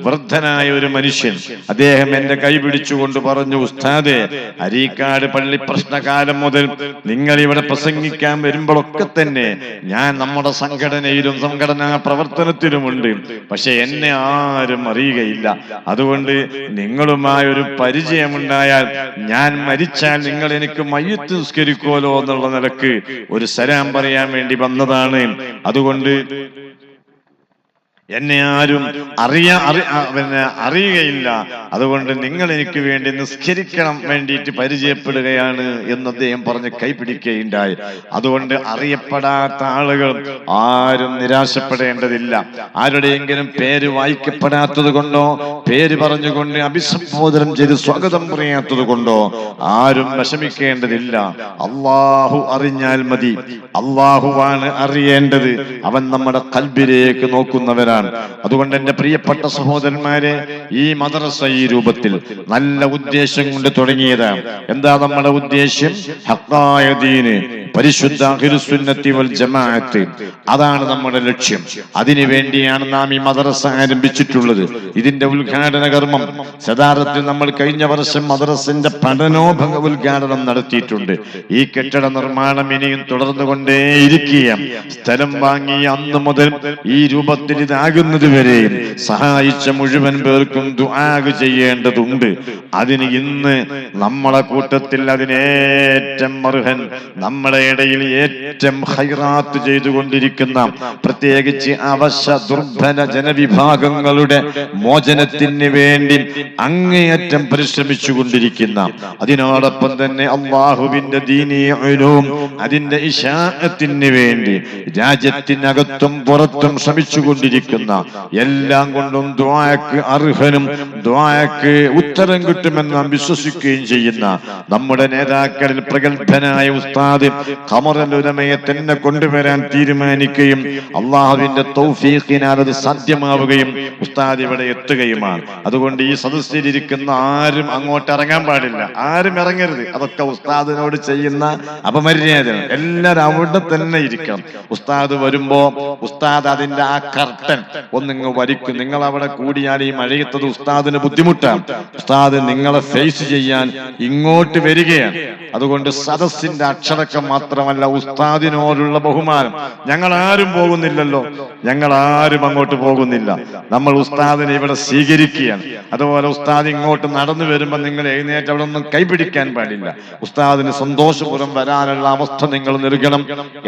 വൃദ്ധനായ ഒരു മനുഷ്യൻ അദ്ദേഹം എന്റെ കൈ പിടിച്ചുകൊണ്ട് പറഞ്ഞു, ഉസ്താദേ, അരീക്കാട് പള്ളി പ്രശ്നകാലം മുതൽ നിങ്ങൾ ഇവിടെ പ്രസംഗിക്കാൻ വരുമ്പോഴൊക്കെ തന്നെ ഞാൻ നമ്മുടെ സംഘടനയിലും സംഘടനാ പ്രവർത്തനത്തിലുമുണ്ട്, പക്ഷെ എന്നെ ആരും അറിയുകയില്ല. അതുകൊണ്ട് നിങ്ങളുമായൊരു പരിചയമുണ്ടായാൽ ഞാൻ മരിച്ചാൽ നിങ്ങൾ എനിക്ക് മയ്യിത്ത് നിസ്കരിക്കുമല്ലോ എന്നുള്ള നിലക്ക് ഒരു സലാം പറയാൻ വേണ്ടി വന്നതാണ്. അതുകൊണ്ട് എന്നെ ആരും അറിയുകയില്ല. അതുകൊണ്ട് നിങ്ങൾ എനിക്ക് വേണ്ടി നിസ്കരിക്കണം വേണ്ടിയിട്ട് പരിചയപ്പെടുകയാണ് എന്ന് അദ്ദേഹം പറഞ്ഞ് കൈപിടിക്കുകയുണ്ടായി. അതുകൊണ്ട് അറിയപ്പെടാത്ത ആളുകൾ ആരും നിരാശപ്പെടേണ്ടതില്ല. ആരുടെയെങ്കിലും പേര് വായിക്കപ്പെടാത്തത് കൊണ്ടോ പേര് പറഞ്ഞുകൊണ്ട് അഭിസംബോധനം ചെയ്ത് സ്വാഗതം പറയാത്തത് കൊണ്ടോ ആരും വിഷമിക്കേണ്ടതില്ല. അള്ളാഹു അറിഞ്ഞാൽ മതി. അള്ളാഹുവാണ് അറിയേണ്ടത്. അവൻ നമ്മുടെ ഖൽബിലേക്ക് നോക്കുന്നവരാണ്. അതുകൊണ്ട് എന്റെ പ്രിയപ്പെട്ട സഹോദരന്മാരെ, ഈ മദ്രസ ഈ രൂപത്തിൽ നല്ല ഉദ്ദേശം കൊണ്ട് തുടങ്ങിയതാണ്. എന്താ നമ്മുടെ ഉദ്ദേശ്യം? ഹഖായ ദീന്, പരിശുദ്ധ അഹ്ലുസ് സുന്നത്തി വൽ ജമാഅത്ത്, അതാണ് നമ്മുടെ ലക്ഷ്യം. അതിനു വേണ്ടിയാണ് നാം ഈ മദ്രസ ആരംഭിച്ചിട്ടുള്ളത്. ഇതിന്റെ ഉദ്ഘാടന കർമ്മം യഥാർത്ഥത്തിൽ നമ്മൾ കഴിഞ്ഞ വർഷം മദ്രസിന്റെ ഉദ്ഘാടനം നടത്തിയിട്ടുണ്ട്. ഈ കെട്ടിട നിർമ്മാണം ഇനിയും തുടർന്നുകൊണ്ടേയിരിക്കുകയാണ്. സ്ഥലം വാങ്ങി അന്ന് മുതൽ ഈ രൂപത്തിൽ ഇതാകുന്നത് വരെയും സഹായിച്ച മുഴുവൻ പേർക്കും ദുആ ചെയ്യേണ്ടതുണ്ട്. അതിന് ഇന്ന് നമ്മളെ കൂട്ടത്തിൽ അതിനേറ്റം അർഹൻ, നമ്മുടെ ഇടയിൽ ഏറ്റവും ഖൈറാത്ത് ചെയ്തുകൊണ്ടിരിക്കുന്ന, പ്രത്യേകിച്ച് അവശ്യ ദുർബല ജനവിഭാഗങ്ങളുടെ മോചനത്തിന് വേണ്ടി അങ്ങേയറ്റം പരിശ്രമിച്ചു കൊണ്ടിരിക്കുന്ന, അതിനോടൊപ്പം തന്നെ അള്ളാഹുവിന്റെ ദീനീ ഉലൂം അതിന്റെ ഇശാഅത്തിന് വേണ്ടി രാജ്യത്തിനകത്തും പുറത്തും ശ്രമിച്ചു കൊണ്ടിരിക്കുന്ന, എല്ലാം കൊണ്ടും ദുആക്ക് അർഹനും ദുആക്ക് ഉത്തരം കിട്ടുമെന്ന് നാം വിശ്വസിക്കുകയും ചെയ്യുന്ന നമ്മുടെ നേതാക്കളിൽ പ്രഗത്ഭനായ ഉസ്താദ് ഖമറുൽ ഉലമയെ തന്നെ കൊണ്ടുവരാൻ തീരുമാനിക്കുകയും അള്ളാഹുവിന്റെ തൗഫീഖിനാൽ അത് സാധ്യമാവുകയും ഉസ്താദ് ഇവിടെ എത്തുകയുമാണ്. അതുകൊണ്ട് ഈ സദസ്സിലിരിക്കുന്ന ആരും അങ്ങോട്ട് ഇറങ്ങാൻ പാടില്ല, ആരും ഇറങ്ങരുത്. അതൊക്കെ ഉസ്താദിനോട് ചെയ്യുന്ന അപമര്യാദ. എല്ലാവരും അവിടെ തന്നെ ഇരിക്കണം. ഉസ്താദ് വരുമ്പോ ഉസ്താദ് അതിന്റെ ആ കർട്ടൻ ഒന്നിങ്ങ് വരിക്കും. നിങ്ങൾ അവിടെ കൂടിയാൽ ഈ മഴയത്തത് ഉസ്താദിന് ബുദ്ധിമുട്ടാണ്. ഉസ്താദ് നിങ്ങളെ ഫേസ് ചെയ്യാൻ ഇങ്ങോട്ട് വരികയാണ്. അതുകൊണ്ട് സദസ്സിന്റെ അച്ചടക്കം മാത്രമല്ല, ഉസ്താദിനോടുള്ള ബഹുമാനം. ഞങ്ങൾ ആരും പോകുന്നില്ലല്ലോ, ഞങ്ങൾ ആരും അങ്ങോട്ട് പോകുന്നില്ല. നമ്മൾ ഉസ്താദിനെ ഇവിടെ സ്വീകരിക്കുകയാണ്. അതുപോലെ ഉസ്താദ് ഇങ്ങോട്ട് നടന്നു വരുമ്പോൾ നിങ്ങൾ എഴുന്നേറ്റ് അവിടെ ഒന്നും കൈപിടിക്കാൻ പാടില്ല. ഉസ്താദിന് സന്തോഷപൂർവ്വം വരാനുള്ള അവസ്ഥ നിങ്ങൾ നൽകണം.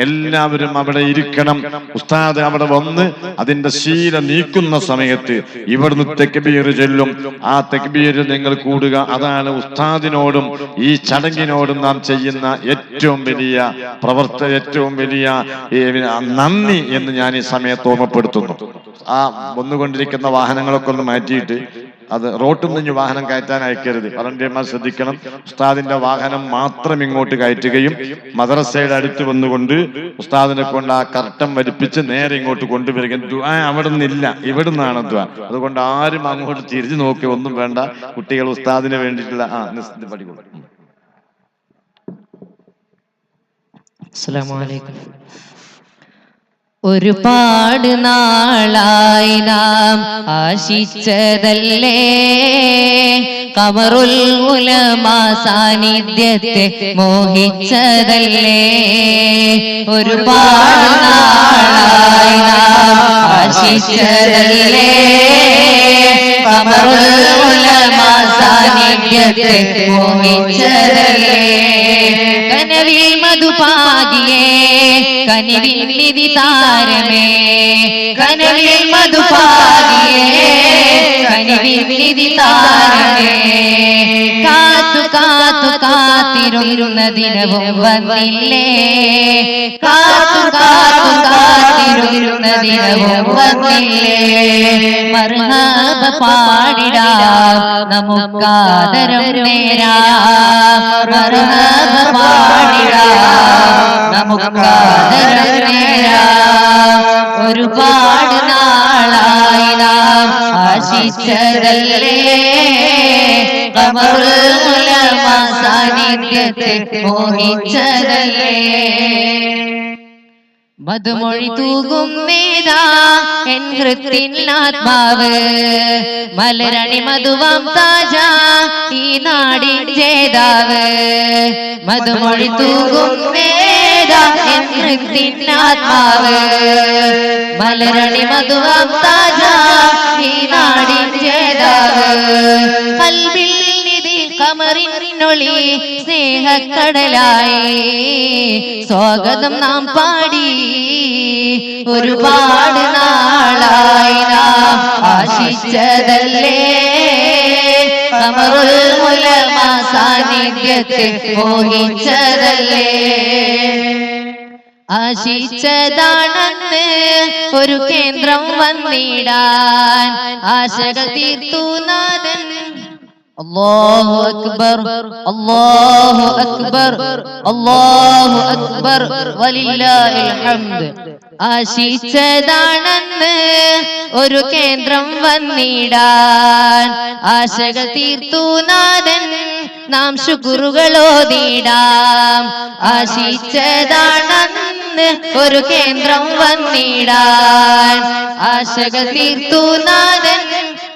എല്ലാവരും അവിടെ ഇരിക്കണം. ഉസ്താദ് അവിടെ വന്ന് അതിന്റെ ശീല നീക്കുന്ന സമയത്ത് ഇവിടുന്ന് തക്ബീർ ചൊല്ലും. ആ തക്ബീരിൽ നിങ്ങൾ കൂടുക. അതാണ് ഉസ്താദിനോടും ഈ ചടങ്ങിനോടും നാം ചെയ്യുന്ന ഏറ്റവും വലിയ ഏറ്റവും വലിയ നന്ദി എന്ന് ഞാൻ ഈ സമയത്ത് ഓർമ്മപ്പെടുത്തുന്നു. ആ വന്നുകൊണ്ടിരിക്കുന്ന വാഹനങ്ങളൊക്കെ ഒന്ന് മാറ്റിയിട്ട് അത് റോട്ടിൽ നിന്ന് വാഹനം കയറ്റാൻ അയക്കരുത്. വളണ്ടിയർമാർ ശ്രദ്ധിക്കണം. ഉസ്താദിന്റെ വാഹനം മാത്രം ഇങ്ങോട്ട് കയറ്റുകയും മദ്രസയുടെ അടുത്ത് വന്നുകൊണ്ട് ഉസ്താദിനെ കൊണ്ട് ആ കർട്ടൻ വലിപ്പിച്ച് നേരെ ഇങ്ങോട്ട് കൊണ്ടുവരികയും. ദുആ അവിടെ നിന്നില്ല, ഇവിടെ നിന്നാണ് ദുആ. അതുകൊണ്ട് ആരും അങ്ങോട്ട് തിരിഞ്ഞു നോക്കി ഒന്നും വേണ്ട. കുട്ടികൾ ഉസ്താദിന് വേണ്ടിയിട്ടുള്ള പഠിക്കും. അസ്സലാമു അലൈക്കും. ഒരുപാട് നാളായി നാം ആശിച്ചതല്ലേ ഖമറുൽ ഉലമാ സാന്നിധ്യത്തെ മോഹിച്ചതല്ലേ. ഒരുപാട് നാളായി നാം ആശിച്ചതല്ലേ ഖമറുൽ ഉലമാ സാന്നിധ്യത്തെ മോഹിച്ചതല്ലേ. കനവിൽ മധുപാകിയേ കനിവിൻ നിധി താരമേ, കനവിൽ മധുപാകിയേ കനിവിൻ നിധി താരമേ. കാത്തു കാത്തു കാത്തിരുന്ന ദിനവും വന്നില്ലേ, കാത്തു കാത്തു കാത്തിരുന്ന ദിനവും വന്നില്ലേ. മർഹബ പാടിടാം നമുക്കാദരം നേരാം, മർഹബ പാടിടാം നമുക്കാദരം നേരാം. ഒരുപാട് നാളായി നാം ആശിച്ചതല്ലേ ഖമറുൽ ഉലമാ സാന്നിധ്യത്തെ മോഹിച്ചതല്ലേ. മധുമൊഴി തൂകും നേരാ എൻ ഹൃത്തിൻ ആത്മാവ്, മലരണി മധുവാം താജ ഈ നാടിൻ ജേതാവ്. മധുമൊഴി തൂകും നേരാ എൻ ഹൃത്തിൻ ആത്മാവ്, മലരണി മധുവാം താജ ഈ നാടിൻ ജേതാവ്. കൽബിൽ ഖമറിനൊളി സ്നേഹക്കടലായി സ്വാഗതം നാം പാടി. ഒരുപാട് നാളായി സാന്നിധ്യത്തെ മോഹിച്ചതല്ലേ. ആശിച്ചതാണെന്ന് ഒരു കേന്ദ്രം വന്നിടാൻ ആശകൾ തീർത്തു നാഥൻ. അല്ലാഹു അക്ബർ അല്ലാഹു അക്ബർ അല്ലാഹു അക്ബർ വലില്ലാഹിൽ ഹംദ്. ആശിച്ചതാണെന്ന് ഒരു കേന്ദ്രം വന്നിടാൻ ആശകൾ തീർത്തു നാഥൻ. നാം ശുക്റുകളോതിടാം. ആശിച്ചതാണെന്ന് ഒരു കേന്ദ്രം വന്നിടാൻ ആശകൾ തീർത്തു നാഥൻ.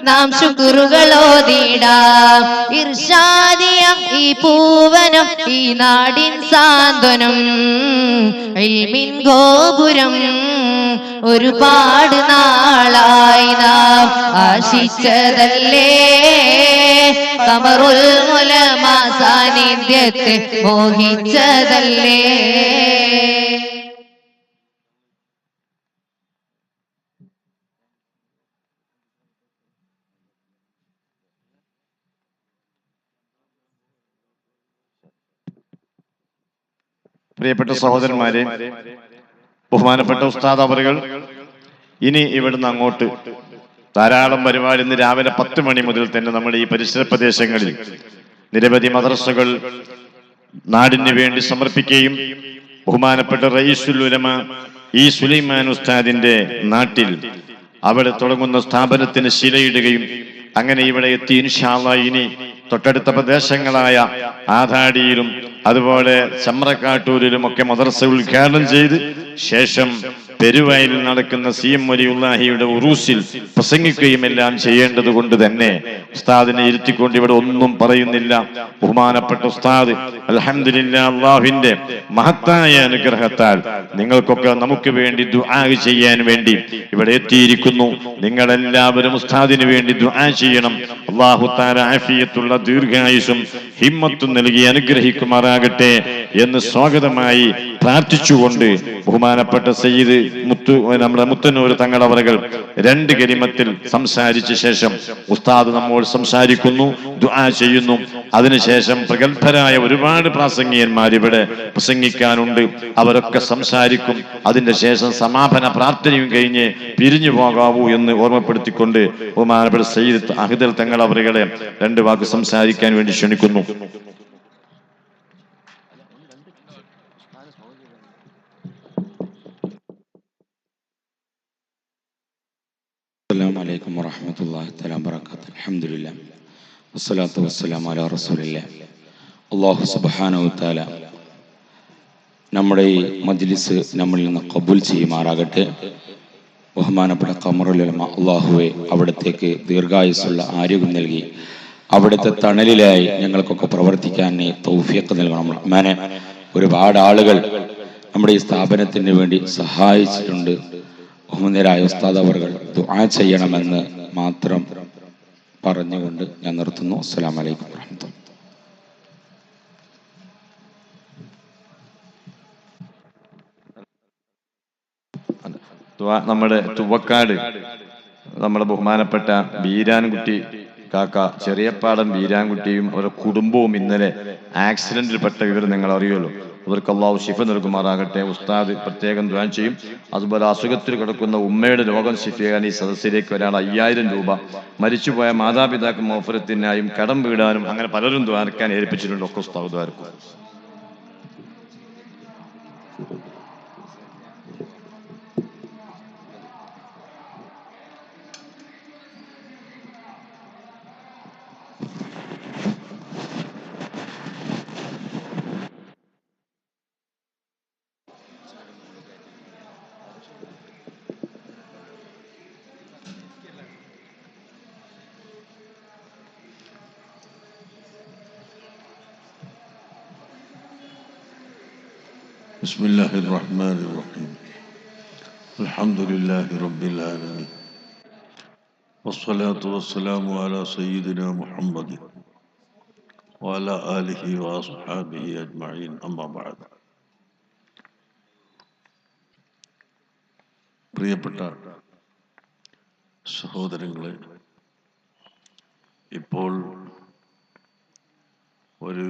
നാം ശുക്റുകളോതിടാം. ഇർഷാദിയ ഈ പൂവനം ഈ നാടിൻ സാന്ത്വനം ഇൽമിൻ ഗോപുരം ഒരുപാട് നാളായി നാം ആശിച്ചതല്ലേ. ഖമറുൽ ഉലമ സാന്നിധ്യത്തെ മോഹിച്ചതല്ലേ. പ്രിയപ്പെട്ട സഹോദരന്മാരെ, ബഹുമാനപ്പെട്ട ഉസ്താദ് അവറുകൾ ഇനി ഇവിടുന്ന് അങ്ങോട്ട് ധാരാളം പരിപാടി ഇന്ന് രാവിലെ 10 മണി മുതൽ തന്നെ നമ്മുടെ ഈ പരിസര പ്രദേശങ്ങളിൽ നിരവധി മദ്രസകൾ നാടിന് വേണ്ടി സമർപ്പിക്കുകയും ബഹുമാനപ്പെട്ട റയീസുൽ ഉലമ ഈ സുലൈമാൻ ഉസ്താദിന്റെ നാട്ടിൽ അവിടെ തുടങ്ങുന്ന സ്ഥാപനത്തിന് ശിലയിടുകയും അങ്ങനെ ഇവിടെ എത്തി ഇൻഷാ അല്ലാഹ് ഇനി തൊട്ടടുത്ത പ്രദേശങ്ങളായ ആദാടിയിലും അതുപോലെ ചമ്രക്കാട്ടൂരിലും ഒക്കെ മദ്രസ ഉദ്ഘാടനം ചെയ്ത് ശേഷം പെരുവയലിൽ നടക്കുന്ന CM വലിയുള്ളാഹിയുടെ ഉറൂസിൽ പ്രസംഗിക്കുകയും എല്ലാം ചെയ്യേണ്ടത് കൊണ്ട് തന്നെ ഉസ്താദിനെ ഇരുത്തിക്കൊണ്ട് ഇവിടെ ഒന്നും പറയുന്നില്ല. ബഹുമാനപ്പെട്ട ഉസ്താദ് അൽഹംദുലില്ലാ അല്ലാഹുവിന്റെ മഹത്തായ അനുഗ്രഹത്താൽ നിങ്ങൾക്കൊക്കെ നമുക്ക് വേണ്ടി ദുആ ചെയ്യാൻ വേണ്ടി ഇവിടെ എത്തിയിരിക്കുന്നു. നിങ്ങളെല്ലാവരും ഉസ്താദിന് വേണ്ടി ദുആ ചെയ്യണം. അല്ലാഹു തആല ആഫിയത്തുള്ള ദീർഘായുസ്സും ഹിമ്മത്തും നൽകി അനുഗ്രഹിക്കുമാറാകട്ടെ എന്ന് സ്വാഗതമായി പ്രാർത്ഥിച്ചുകൊണ്ട് ബഹുമാനപ്പെട്ട സയ്യിദ് നമ്മുടെ മുത്തന്നൂർ തങ്ങൾ അവറുകൾ 2 കലിമത്തിൽ സംസാരിച്ച ശേഷം ഉസ്താദ് നമ്മോട് സംസാരിക്കുന്നു, ദുആ ചെയ്യുന്നു. അതിനുശേഷം പ്രഗത്ഭരായ ഒരുപാട് പ്രാസംഗികന്മാർ ഇവിടെ പ്രസംഗിക്കാനുണ്ട്, അവരൊക്കെ സംസാരിക്കും. അതിന്റെ ശേഷം സമാപന പ്രാർത്ഥനയും കഴിഞ്ഞ് പിരിഞ്ഞു പോകാവൂ എന്ന് ഓർമ്മപ്പെടുത്തിക്കൊണ്ട് ബഹുമാനപ്പെട്ട സയ്യിദ് അഹ്ദൽ തങ്ങൾ അവറുകളെ 2 വാക്ക് സംസാരിക്കാൻ വേണ്ടി ക്ഷണിക്കുന്നു. അസ്സലാമു അലൈക്കും വറഹ്മത്തുള്ളാഹി തആല വബറകാതുഹു. അൽഹംദുലില്ലാഹ് വസ്സലാത്തു വസ്സലാമു അലാ റസൂലില്ലാഹ്. അല്ലാഹു സുബ്ഹാനഹു വ തആല നമ്മുടെ ഈ മജ്ലിസ് നമ്മളിൽ നിന്ന് ഖബൂൽ ചെയ്യുമാറാകട്ടെ. ബഹുമാനപ്പെട്ട ഖമറുൽ ഉലമ അല്ലാഹുവേ അവിടത്തേക്ക് ദീർഘായുസ്സുള്ള ആരോഗ്യം നൽകി അവിടുത്തെ തണലിലായി ഞങ്ങൾക്കൊക്കെ പ്രവർത്തിക്കാൻ നീ തൗഫീഖ് നൽകണം റഹ്മാനെ. ഒരുപാട് ആളുകൾ നമ്മുടെ ഈ സ്ഥാപനത്തിന് വേണ്ടി സഹായിച്ചിട്ടുണ്ട്. ബഹുമാന്യരായ ഉസ്താദ് അവറുകൾ ദുആ ചെയ്യണമെന്ന് മാത്രം പറഞ്ഞുകൊണ്ട് ഞാൻ നിർത്തുന്നു. അസ്സലാമു അലൈക്കും വറഹ്മത്തുള്ളാഹി. നമ്മുടെ തുവക്കാട് നമ്മുടെ ബഹുമാനപ്പെട്ട ബീരാൻകുട്ടി കാക്ക, ചെറിയപ്പാടം ബീരാൻകുട്ടിയും അവരുടെ കുടുംബവും ഇന്നലെ ആക്സിഡന്റിൽ പെട്ട വിവരം നിങ്ങൾ അറിയുമല്ലോ. അവർക്ക് അല്ലാഹു ശിഫ നൽകുമാറാകട്ടെ. ഉസ്താദ് പ്രത്യേകം ദുആ ചെയ്യും. അതുപോലെ അസുഖത്തിൽ കിടക്കുന്ന ഉമ്മയുടെ രോഗം ശിഫയാൻ ഈ സദസ്സിലേക്ക് ഒരാൾ 5000 രൂപ, മരിച്ചുപോയ മാതാപിതാക്കൾ മൗഫറത്തിനായും കടം വീടാനും അങ്ങനെ പലരും ദ്വാരക്കാൻ ഏൽപ്പിച്ചിട്ടുണ്ട്. ഒക്കെ ഉസ്താദ് ദ്വാരക്കും. بسم الله الرحمن الرحيم. الحمد لله رب العالمين والصلاة والسلام على سيدنا محمد وعلى آله وأصحابه أجمعين. أما بعد. പ്രിയപ്പെട്ട സഹോദരങ്ങളെ, ഇപ്പോൾ ഒരു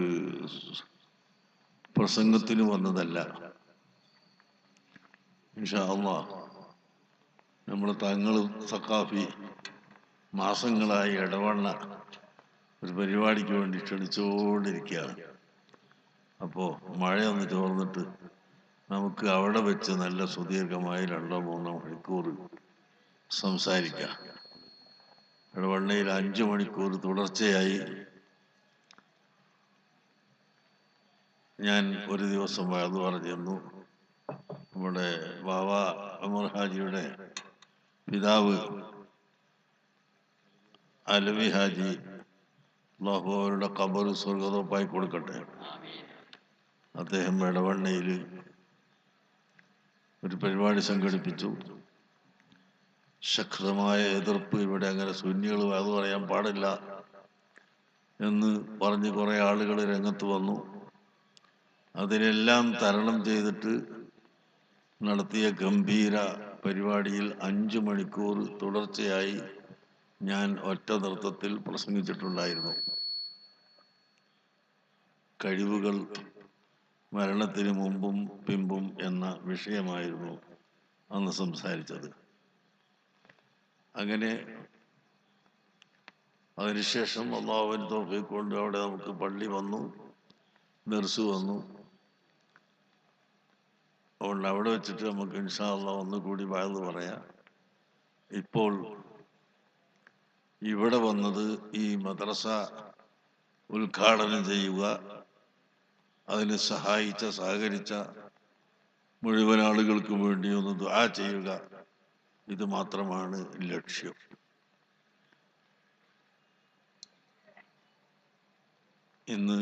പ്രസംഗത്തിന് വന്നതല്ല. ഇൻഷാ അല്ലാഹ് നമ്മൾ തങ്ങളും സഖാഫി മാസങ്ങളായി ഇടവണ്ണ ഒരു പരിപാടിക്ക് വേണ്ടി ക്ഷണിച്ചുകൊണ്ടിരിക്കുകയാണ്. അപ്പോൾ മഴയൊന്ന് ചോർന്നിട്ട് നമുക്ക് അവിടെ വെച്ച് നല്ല സുദീർഘമായി 2-3 മണിക്കൂർ സംസാരിക്കാം. ഇടവണ്ണയിൽ 5 മണിക്കൂർ തുടർച്ചയായി ഞാൻ ഒരു ദിവസം വയത് പറഞ്ഞിരുന്നു. നമ്മുടെ ബാബ ഉമർ ഹാജിയുടെ പിതാവ് അലവി ഹാജി, അല്ലാഹു അവരുടെ ഖബർ സ്വർഗത്തോപ്പായി കൊടുക്കട്ടെ. അദ്ദേഹം ഇടവണ്ണയിൽ ഒരു പരിപാടി സംഘടിപ്പിച്ചു. ശക്തമായ എതിർപ്പ്, ഇവിടെ അങ്ങനെ സുന്നികൾ അത് പറയാൻ പാടില്ല എന്ന് പറഞ്ഞ് കുറേ ആളുകൾ രംഗത്ത് വന്നു. അതിനെല്ലാം തരണം ചെയ്തിട്ട് നടത്തിയ ഗംഭീര പരിപാടിയിൽ 5 മണിക്കൂർ തുടർച്ചയായി ഞാൻ ഒറ്റ നൃത്തത്തിൽ പ്രസംഗിച്ചിട്ടുണ്ടായിരുന്നു. കഴിവുകൾ മരണത്തിന് മുമ്പും പിമ്പും എന്ന വിഷയമായിരുന്നു അന്ന് സംസാരിച്ചത്. അങ്ങനെ അതിനുശേഷം അല്ലാഹുവിന്റെ തൗഫീഖ് കൊണ്ട് അവിടെ നമുക്ക് പള്ളി വന്നു, ദർസ് വന്നു. അതുകൊണ്ട് അവിടെ വെച്ചിട്ട് നമുക്ക് ഇൻഷാ അല്ലാഹ് ഒന്നുകൂടി വഅദ് പറയാം. ഇപ്പോൾ ഇവിടെ വന്നത് ഈ മദ്രസ ഉദ്ഘാടനം ചെയ്യുക, അതിന് സഹകരിച്ച മുഴുവൻ ആളുകൾക്കും വേണ്ടി ഒന്ന് ദുആ ചെയ്യുക, ഇത് മാത്രമാണ് ലക്ഷ്യം. ഇന്ന്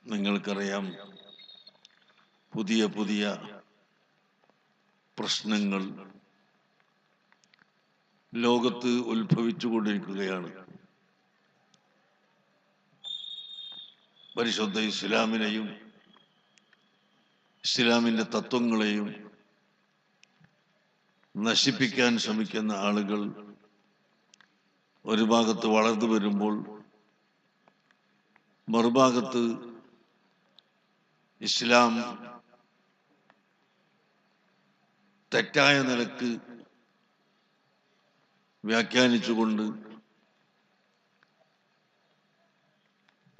നിങ്ങൾക്കറിയാം, പുതിയ പുതിയ പ്രശ്നങ്ങൾ ലോകത്ത് ഉത്ഭവിച്ചുകൊണ്ടിരിക്കുകയാണ്. പരിശുദ്ധ ഇസ്ലാമിനെയും ഇസ്ലാമിന്റെ തത്വങ്ങളെയും നശിപ്പിക്കാൻ ശ്രമിക്കുന്ന ആളുകൾ ഒരു ഭാഗത്ത് വളർന്നു വരുമ്പോൾ, മറുഭാഗത്ത് ഇസ്ലാം തെറ്റായ നിലക്ക് വ്യാഖ്യാനിച്ചുകൊണ്ട്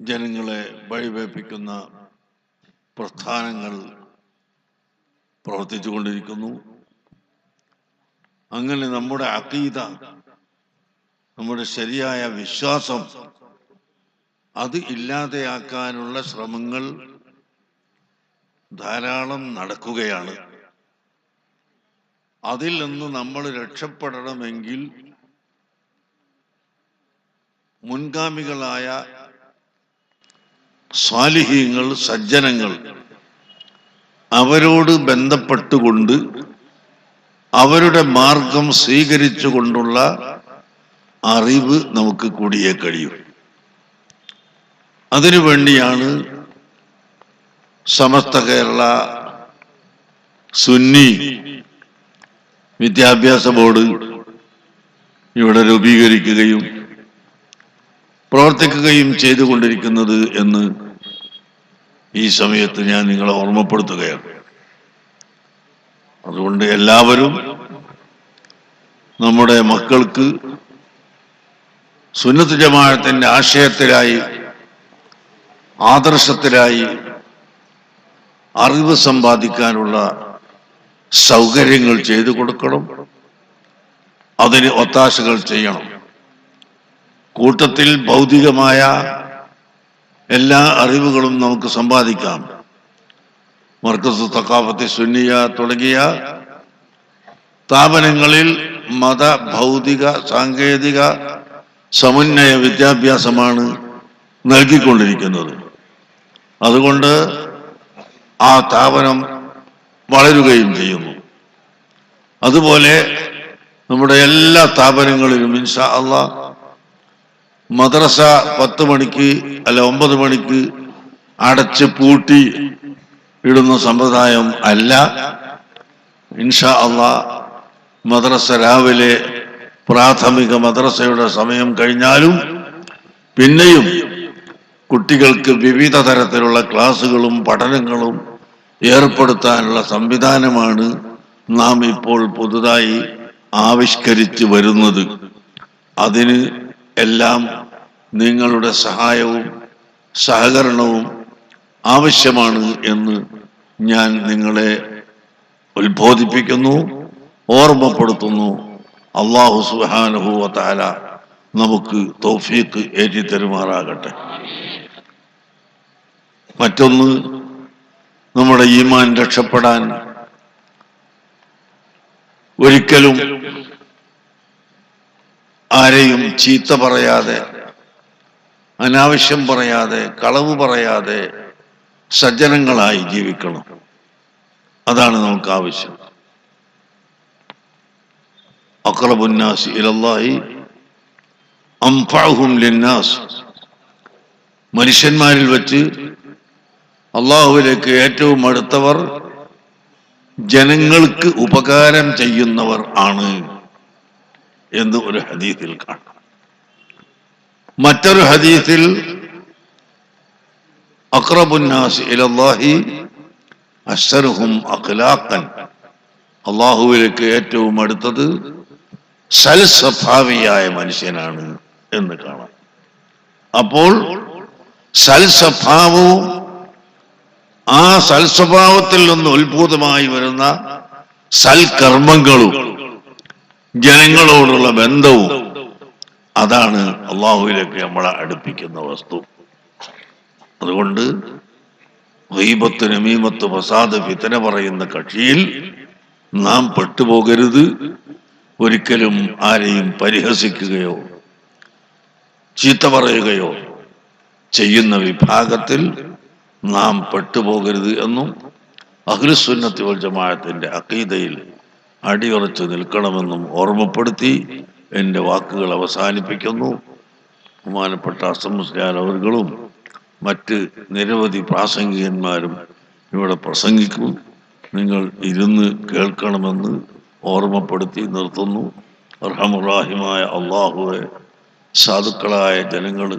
ജനങ്ങളെ വഴിവേപ്പിക്കുന്ന പ്രസ്ഥാനങ്ങൾ പ്രവർത്തിച്ചുകൊണ്ടിരിക്കുന്നു. അങ്ങനെ നമ്മുടെ അഖീദ, നമ്മുടെ ശരിയായ വിശ്വാസം, അത് ഇല്ലാതെയാക്കാനുള്ള ശ്രമങ്ങൾ ധാരാളം നടക്കുകയാണ്. അതിൽ നിന്ന് നമ്മൾ രക്ഷപ്പെടണമെങ്കിൽ മുൻഗാമികളായ സ്വാലിഹീങ്ങൾ, സജ്ജനങ്ങൾ, അവരോട് ബന്ധപ്പെട്ടുകൊണ്ട് അവരുടെ മാർഗം സ്വീകരിച്ചുകൊണ്ടുള്ള അറിവ് നമുക്ക് കൂടിയേ കഴിയും. അതിനുവേണ്ടിയാണ് സമസ്ത കേരള സുന്നി വിദ്യാഭ്യാസ ബോർഡ് ഇവിടെ രൂപീകരിക്കുകയും പ്രവർത്തിക്കുകയും ചെയ്തുകൊണ്ടിരിക്കുന്നത് എന്ന് ഈ സമയത്ത് ഞാൻ നിങ്ങളെ ഓർമ്മപ്പെടുത്തുകയാണ്. അതുകൊണ്ട് എല്ലാവരും നമ്മുടെ മക്കൾക്ക് സുന്നത്ത് ജമാഅത്തിന്റെ ആശയത്തിലായി, ആദർശത്തിലായി അറിവ് സമ്പാദിക്കാനുള്ള സൗകര്യങ്ങൾ ചെയ്തു കൊടുക്കണം. അതിന് ഒത്താശകൾ ചെയ്യണം. കൂട്ടത്തിൽ ഭൗതികമായ എല്ലാ അറിവുകളും നമുക്ക് സമ്പാദിക്കാം. മർക്കസ് തഖാഫത്ത് സുന്നിയ തുടങ്ങിയ സ്ഥാപനങ്ങളിൽ മത, ഭൗതിക, സാങ്കേതിക സമന്വയ വിദ്യാഭ്യാസമാണ് നൽകിക്കൊണ്ടിരിക്കുന്നത്. അതുകൊണ്ട് ആ സ്ഥാപനം വളരുകയും ചെയ്യുന്നു. അതുപോലെ നമ്മുടെ എല്ലാ സ്ഥാപനങ്ങളിലും ഇൻഷാ അല്ലാഹ് മദ്രസ 10 മണിക്ക് അല്ല 9 മണിക്ക് അടച്ച് പൂട്ടി ഇടുന്ന സമ്പ്രദായം അല്ല. ഇൻഷാ അള്ളാഹ് മദ്രസ രാവിലെ പ്രാഥമിക മദ്രസയുടെ സമയം കഴിഞ്ഞാലും പിന്നെയും കുട്ടികൾക്ക് വിവിധ തരത്തിലുള്ള ക്ലാസ്സുകളും പഠനങ്ങളും ഏർപ്പെടുത്താനുള്ള സംവിധാനമാണ് നാം ഇപ്പോൾ പുതുതായി ആവിഷ്കരിച്ചു വരുന്നത്. അതിന് എല്ലാം നിങ്ങളുടെ സഹായവും സഹകരണവും ആവശ്യമാണ് എന്ന് ഞാൻ നിങ്ങളെ ഉത്ബോധിപ്പിക്കുന്നു, ഓർമ്മപ്പെടുത്തുന്നു. അല്ലാഹു സുബ്ഹാനഹു വ തആല നമുക്ക് തൗഫീഖ് ഏറ്റിത്തരുമാറാകട്ടെ. മറ്റൊന്ന്, നമ്മുടെ ഈമാൻ രക്ഷപ്പെടാൻ ഒരിക്കലും ആരെയും ചീത്ത പറയാതെ, അനാവശ്യം പറയാതെ, കളവ് പറയാതെ സജ്ജനങ്ങളായി ജീവിക്കണം. അതാണ് നമുക്ക് ആവശ്യം. അഖ്റബുന്നാസി ഇലല്ലാഹി അൻഫഉഹും ലിന്നാസ്. മനുഷ്യന്മാരിൽ വെച്ച് അള്ളാഹുവിലേക്ക് ഏറ്റവും അടുത്തവർ ജനങ്ങൾക്ക് ഉപകാരം ചെയ്യുന്നവർ ആണ് എന്ന് ഒരു ഹദീസിൽ കാണാം. മറ്റൊരു ഹദീസിൽ അഖ്റബുന്നാസി ഇലല്ലാഹി അസ്സറുഹും അഖ്ലാഖൻ. അള്ളാഹുവിലേക്ക് ഏറ്റവും അടുത്തത് സൽസ്വഭാവിയായ മനുഷ്യനാണ് എന്ന് കാണാം. അപ്പോൾ സൽസ്വഭാവവും ആ സൽസ്വഭാവത്തിൽ നിന്ന് ഉത്ഭൂതമായി വരുന്ന സൽക്കർമ്മങ്ങളും ജനങ്ങളോടുള്ള ബന്ധവും അതാണ് അള്ളാഹുവിലേക്ക് നമ്മളെ അടുപ്പിക്കുന്ന വസ്തു. അതുകൊണ്ട് ഗീബത്ത്, നമീമത്ത്, ഫസാദ്, ഫിത്ന പറയുന്ന കക്ഷിയിൽ നാം പെട്ടുപോകരുത്. ഒരിക്കലും ആരെയും പരിഹസിക്കുകയോ ചീത്ത പറയുകയോ ചെയ്യുന്ന വിഭാഗത്തിൽ നാം പെട്ടുപോകരുത് എന്നും അഹ്ലുസുന്നത്തി വൽ ജമാഅത്തിന്റെ അഖീദയിൽ അടിയുറച്ചു നിൽക്കണമെന്നും ഓർമ്മപ്പെടുത്തി എൻ്റെ വാക്കുകൾ അവസാനിപ്പിക്കുന്നു. ബഹുമാനപ്പെട്ട അസം മുസ്ലിയാർ അവர்களுം മറ്റ് നിരവധി പ്രാസംഗികന്മാരും ഇവിടെ പ്രസംഗിക്കും. നിങ്ങൾ ഇരുന്ന് കേൾക്കണമെന്ന് ഓർമ്മപ്പെടുത്തി നിർത്തുന്നു. അർഹമുറാഹിമായ അള്ളാഹുവെ, സാധുക്കളായ ജനങ്ങൾ,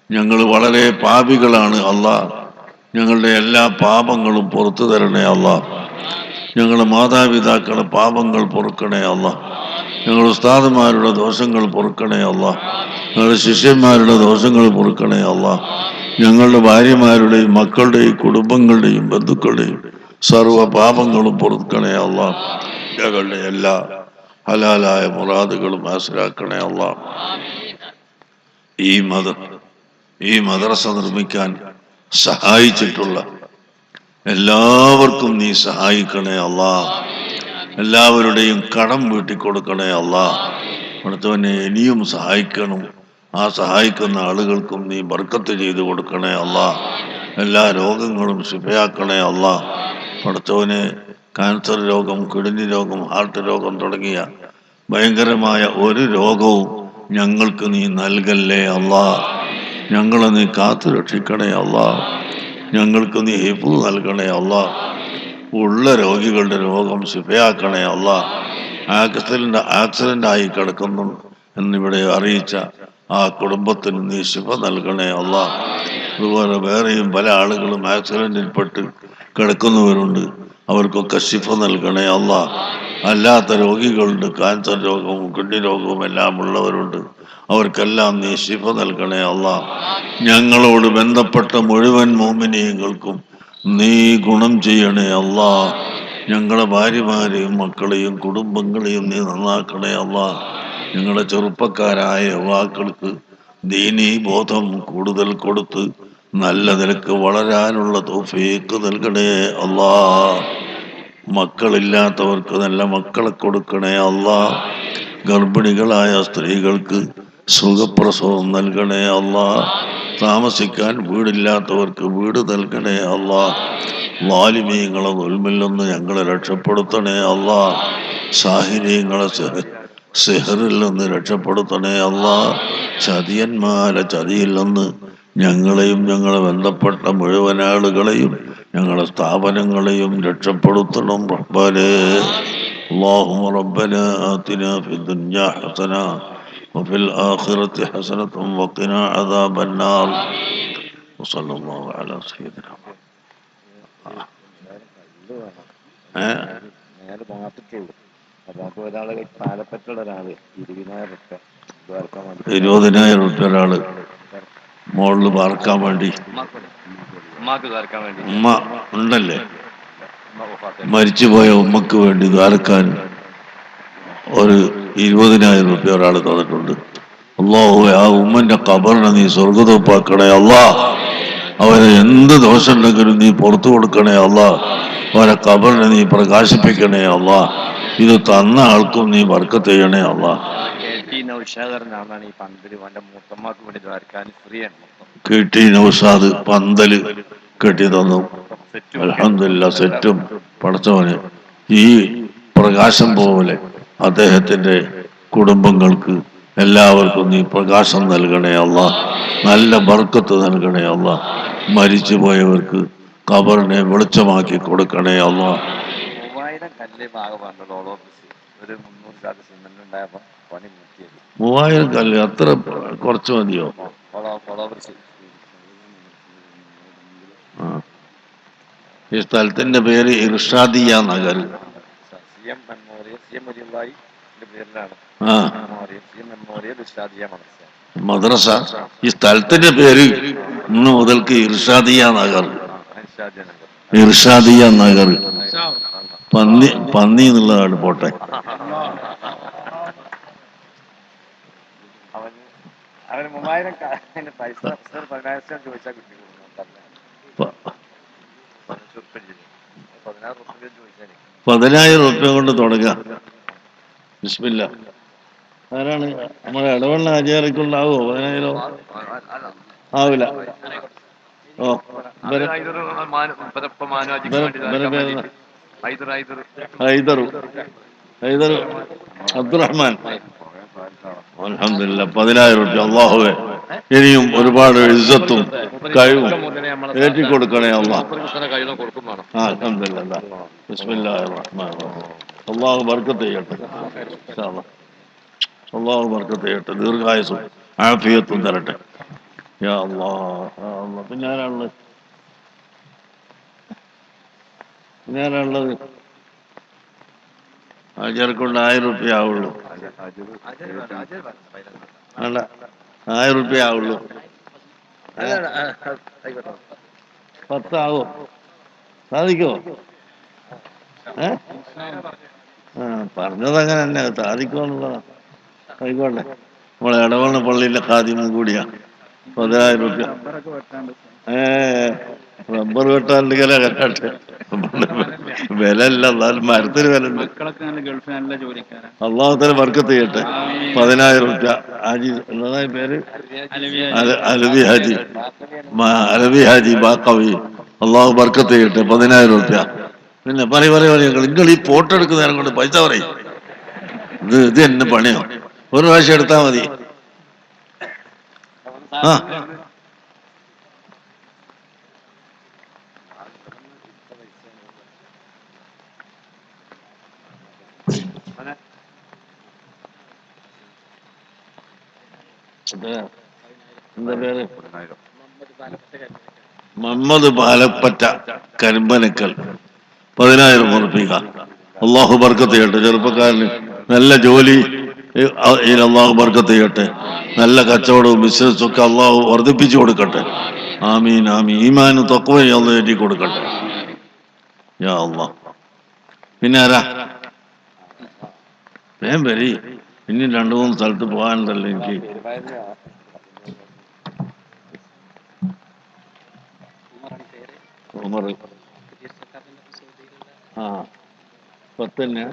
ഞങ്ങൾ വളരെ പാപികളാണ് അല്ലാഹ്. ഞങ്ങളുടെ എല്ലാ പാപങ്ങളും പുറത്തു തരണേ അല്ലാഹ്. ഞങ്ങളുടെ മാതാപിതാക്കളുടെ പാപങ്ങൾ പൊറുക്കണേ അല്ലാഹ്. ഞങ്ങളുടെ ഉസ്താദുമാരുടെ ദോഷങ്ങൾ പൊറുക്കണേ അല്ലാഹ്. ഞങ്ങളുടെ ശിഷ്യന്മാരുടെ ദോഷങ്ങൾ പൊറുക്കണേ അല്ലാഹ്. ഞങ്ങളുടെ ഭാര്യമാരുടെയും മക്കളുടെയും കുടുംബങ്ങളുടെയും ബന്ധുക്കളുടെയും സർവ്വ പാപങ്ങളും പൊറുക്കണേ അല്ലാഹ്. ഞങ്ങളുടെ എല്ലാ ഹലാലായ മുറാദുകളും ഹാസിലാക്കണേ അല്ലാഹ്. ഈ മദ്രസ നിർമ്മിക്കാൻ സഹായിച്ചിട്ടുള്ള എല്ലാവർക്കും നീ സഹായിക്കണേ അല്ലാഹ്. എല്ലാവരുടെയും കടം വീട്ടിക്കൊടുക്കണേ അല്ലാഹ്. അടുത്തവനെ ഇനിയും സഹായിക്കണം. ആ സഹായിക്കുന്ന ആളുകൾക്കും നീ ബർക്കത്ത് ചെയ്തു കൊടുക്കണേ അല്ലാഹ്. എല്ലാ രോഗങ്ങളും ശിഫയാക്കണേ അല്ലാഹ്. അടുത്തവനെ ക്യാൻസർ രോഗം, കിഡ്നി രോഗം, ഹാർട്ട് രോഗം തുടങ്ങിയ ഭയങ്കരമായ ഒരു രോഗവും ഞങ്ങൾക്ക് നീ നൽകല്ലേ അല്ലാഹ്. ഞങ്ങളെ നീ കാത്തു രക്ഷിക്കണേ അല്ലാഹ്. ഞങ്ങൾക്ക് നീ ഹിഫ്ള് നൽകണേ അല്ലാഹ്. ഉള്ള രോഗികളുടെ രോഗം ശിഫയാക്കണേ അല്ലാഹ്. ആക്സിഡന്റ് ആയി കിടക്കുന്നു എന്നിവിടെ അറിയിച്ച ആ കുടുംബത്തിന് നീ ശിഫ നൽകണേ അല്ലാഹ്. അതുപോലെ വേറെയും പല ആളുകളും ആക്സിഡന്റിൽപ്പെട്ട് കിടക്കുന്നവരുണ്ട്. അവർക്കൊക്കെ ശിഫ നൽകണേ അല്ലാഹ്. അല്ലാത്ത രോഗികളുണ്ട്, ക്യാൻസർ രോഗവും കിഡ്നി രോഗവും എല്ലാം ഉള്ളവരുണ്ട്. അവർക്കെല്ലാം നീ ശിഫ നൽകണേ അല്ലാഹ്. ഞങ്ങളോട് ബന്ധപ്പെട്ട മുഴുവൻ മോമിനീയങ്ങൾക്കും നീ ഗുണം ചെയ്യണേ അല്ലാഹ്. ഞങ്ങളുടെ ഭാര്യമാരെയും മക്കളെയും കുടുംബങ്ങളെയും നീ നന്നാക്കണേ അല്ലാഹ്. ഞങ്ങളുടെ ചെറുപ്പക്കാരായ യുവാക്കൾക്ക് ദീനീ ബോധം കൂടുതൽ കൊടുത്ത് നല്ല നിലക്ക് വളരാനുള്ള തൗഫീഖ് നൽകണേ അല്ലാഹ്. മക്കളില്ലാത്തവർക്ക് നല്ല മക്കളെ കൊടുക്കണേ അല്ലാഹ്. ഗർഭിണികളായ സ്ത്രീകൾക്ക് സുഖപ്രസവം നൽകണേ അല്ലാഹ്. താമസിക്കാൻ വീടില്ലാത്തവർക്ക് വീട് നൽകണേ അല്ലാഹ്. ളാലിമീങ്ങളെ ദുൽമിൽ നിന്ന് ഞങ്ങളെ രക്ഷപ്പെടുത്തണേ അല്ലാഹ്. സാഹിര്യങ്ങളെ സിഹറിൽ നിന്ന് രക്ഷപ്പെടുത്തണേ അല്ലാഹ്. ചതിയന്മാരെ ചതിയിൽ നിന്ന് ഞങ്ങളെയും ഞങ്ങളെ ബന്ധപ്പെട്ട മുഴുവൻ ആളുകളെയും ഞങ്ങളുടെ സ്ഥാപനങ്ങളെയും രക്ഷപ്പെടുത്തണം റബ്ബാനേ. اللهم ربنا آتنا في الدنيا حسنة وفي الآخرة حسنة وقنا عذاب النار وصلى الله على سيدنا നേരെ ഭാഗത്തേക്കുള്ളൂ. അപ്പൊ നമുക്ക് ഒരാള് പാലപ്പറ്റുള്ള ഒരാള് 20,000 റുപ്യ 20,000 റുപ്യ ഒരാള് മോളില് പാർക്കാൻ വേണ്ടി. ഉമ്മ ഉണ്ടല്ലേ, മരിച്ചുപോയ ഉമ്മക്ക് വേണ്ടി ദ്വാരക്കാൻ ഒരു 20,000 റുപ്യ ഒരാൾ തന്നിട്ടുണ്ട്. അല്ലാഹുവേ, ആ ഉമ്മന്റെ ഖബറിനെ നീ സ്വർഗ്ഗത്തോപ്പാക്കണേ അല്ലാ. അവരെ എന്ത് ദോഷം ഉണ്ടെങ്കിലും നീ പുറത്തു കൊടുക്കണേ അല്ലാ. അവരെ ഖബറിനെ നീ പ്രകാശിപ്പിക്കണേ അല്ലാ. ഇത് തന്ന ആൾക്കും നീ ബർക്കത്ത് ചെയ്യണേ അല്ലാ. കെട്ടി നൗഷാദ് പന്തല് കെട്ടി തന്നു. അൽഹംദുലില്ലാ, സെറ്റും പടച്ചവന് ഈ പ്രകാശം പോലെ അദ്ദേഹത്തിന്റെ കുടുംബങ്ങൾക്ക് എല്ലാവർക്കും നീ പ്രകാശം നൽകണേ അല്ലാ. നല്ല ബർക്കത്ത് നൽകണേ അല്ലാ. മരിച്ചു പോയവർക്ക് ഖബറിനെ വെളിച്ചമാക്കി കൊടുക്കണേ അല്ലാ. 3000 കല്ല് ഭാഗം പറഞ്ഞോളൂ. ഒരു 300 ചാക്ക് സിമെന്റ് ഉണ്ടായപ്പോ പണി മുട്ടിയത്. 3000 കല്ല് അത്ര കുറച്ച് മതിയോ? ഈ സ്ഥലത്തിന്റെ പേര് ഇർഷാദിയ നഗർ. മദ്രസ. ഈ സ്ഥലത്തിന്റെ പേര് ഇന്ന് മുതൽക്ക് ഇർഷാദിയ നഗർ. ഇർഷാദിയ നഗർ. പന്നി എന്നുള്ളതാണ്. പോട്ടെ. അവന് 3000 പൈസ 10,000 ചോദിച്ചാൽ കിട്ടി. 10,000 റുപ്യ കൊണ്ട് തുടങ്ങാം. ബിസ്മില്ല. ആരാണ് നമ്മുടെ ഇടവെള്ള അജയറിക്കുണ്ടാവോ? 10,000 ആവില്ല. ഓ, ഹൈദർ അബ്ദുറഹ്മാൻ. അൽഹംദുലില്ലാ, 10,000 റുപ്യ. അല്ലാഹുവേ, ഇനിയും ഒരുപാട് ഇസ്സത്തും കഴിവും ഏറ്റിക്കൊടുക്കണേ അല്ലാ. അൽഹംദുലില്ലാ. ബിസ്മില്ലാഹിർ റഹ്മാനിർ റഹീം. അല്ലാഹു ബർക്കത്ത് ചെയ്യട്ടെ. ഇൻഷാ അല്ലാഹ്. അല്ലാഹു ബർക്കത്ത് ചെയ്യട്ടെ. ദീർഘായുസ്സും ആഫിയത്തും തരട്ടെ. യാ അല്ലാഹ്, യാ അല്ലാഹ്. പിന്നെ ആരാളുള്ളത്? ആചാരക്കൊണ്ട് 1000 റുപ്യ ആവുള്ളൂ. അല്ല, 1000 റുപ്യ ആവുള്ളൂ. 10 ആവോ? സാധിക്കോ? പറഞ്ഞത് അങ്ങനെ തന്നെ. സാധിക്കോ എന്നുള്ളതാ. ആയിക്കോട്ടെ. നമ്മളെ ഇടവണ്ണ പള്ളിയിലെ ഖാദിമും കൂടിയാ. 10,000 റുപ്യ. റബ്ബർ വെട്ടാണ്ട് കെട്ടട്ടെ. വില ഇല്ല, എന്നാലും മരത്തിന് വില ഉണ്ട്. അള്ളാഹു തആല ബർക്കത്ത് ചെയ്യട്ടെ. 10,000 റുപ്യ. ഹാജി എന്നതായ പേര്? അലവി ഹാജി. അലവി ഹാജി ബാക്കവി. അള്ളാഹു ബർക്കത്ത് ചെയ്യട്ടെ. 10,000 റുപ്യ. പിന്നെ പറയും നിങ്ങൾ ഈ ഫോട്ടോ എടുക്കുന്ന നേരം കൊണ്ട് പൈസ പറയും. ഇത് എന്നെ പണിയോ? ഒരു പ്രാവശ്യം എടുത്താൽ മതി. ആ, എന്താ പേര്? മുഹമ്മദ് പാലപ്പറ്റ കരിമ്പനക്കൽ. 10,000 ഉറപ്പിക്ക. അള്ളാഹു ബർക്കത്ത് ചെയ്യട്ടെ. ചെറുപ്പക്കാരന് നല്ല ജോലി അള്ളാഹു ബർക്കത്ത് ചെയ്യട്ടെ. നല്ല കച്ചവടവും ബിസിനസ്സും ഒക്കെ അള്ളാഹു വർദ്ധിപ്പിച്ചു കൊടുക്കട്ടെ. ആമീൻ ആമീൻ. ഈമാനും തഖ്വയും അള്ളാഹു ഏറ്റി കൊടുക്കട്ടെ. യാ അള്ളാഹ്. പിന്നെ ആരാ? വേം വരി. ഇനി 2-3 സ്ഥലത്ത് പോകാനുണ്ടല്ലോ എനിക്ക്. ഉമർ. ആ, 10 തന്നെ.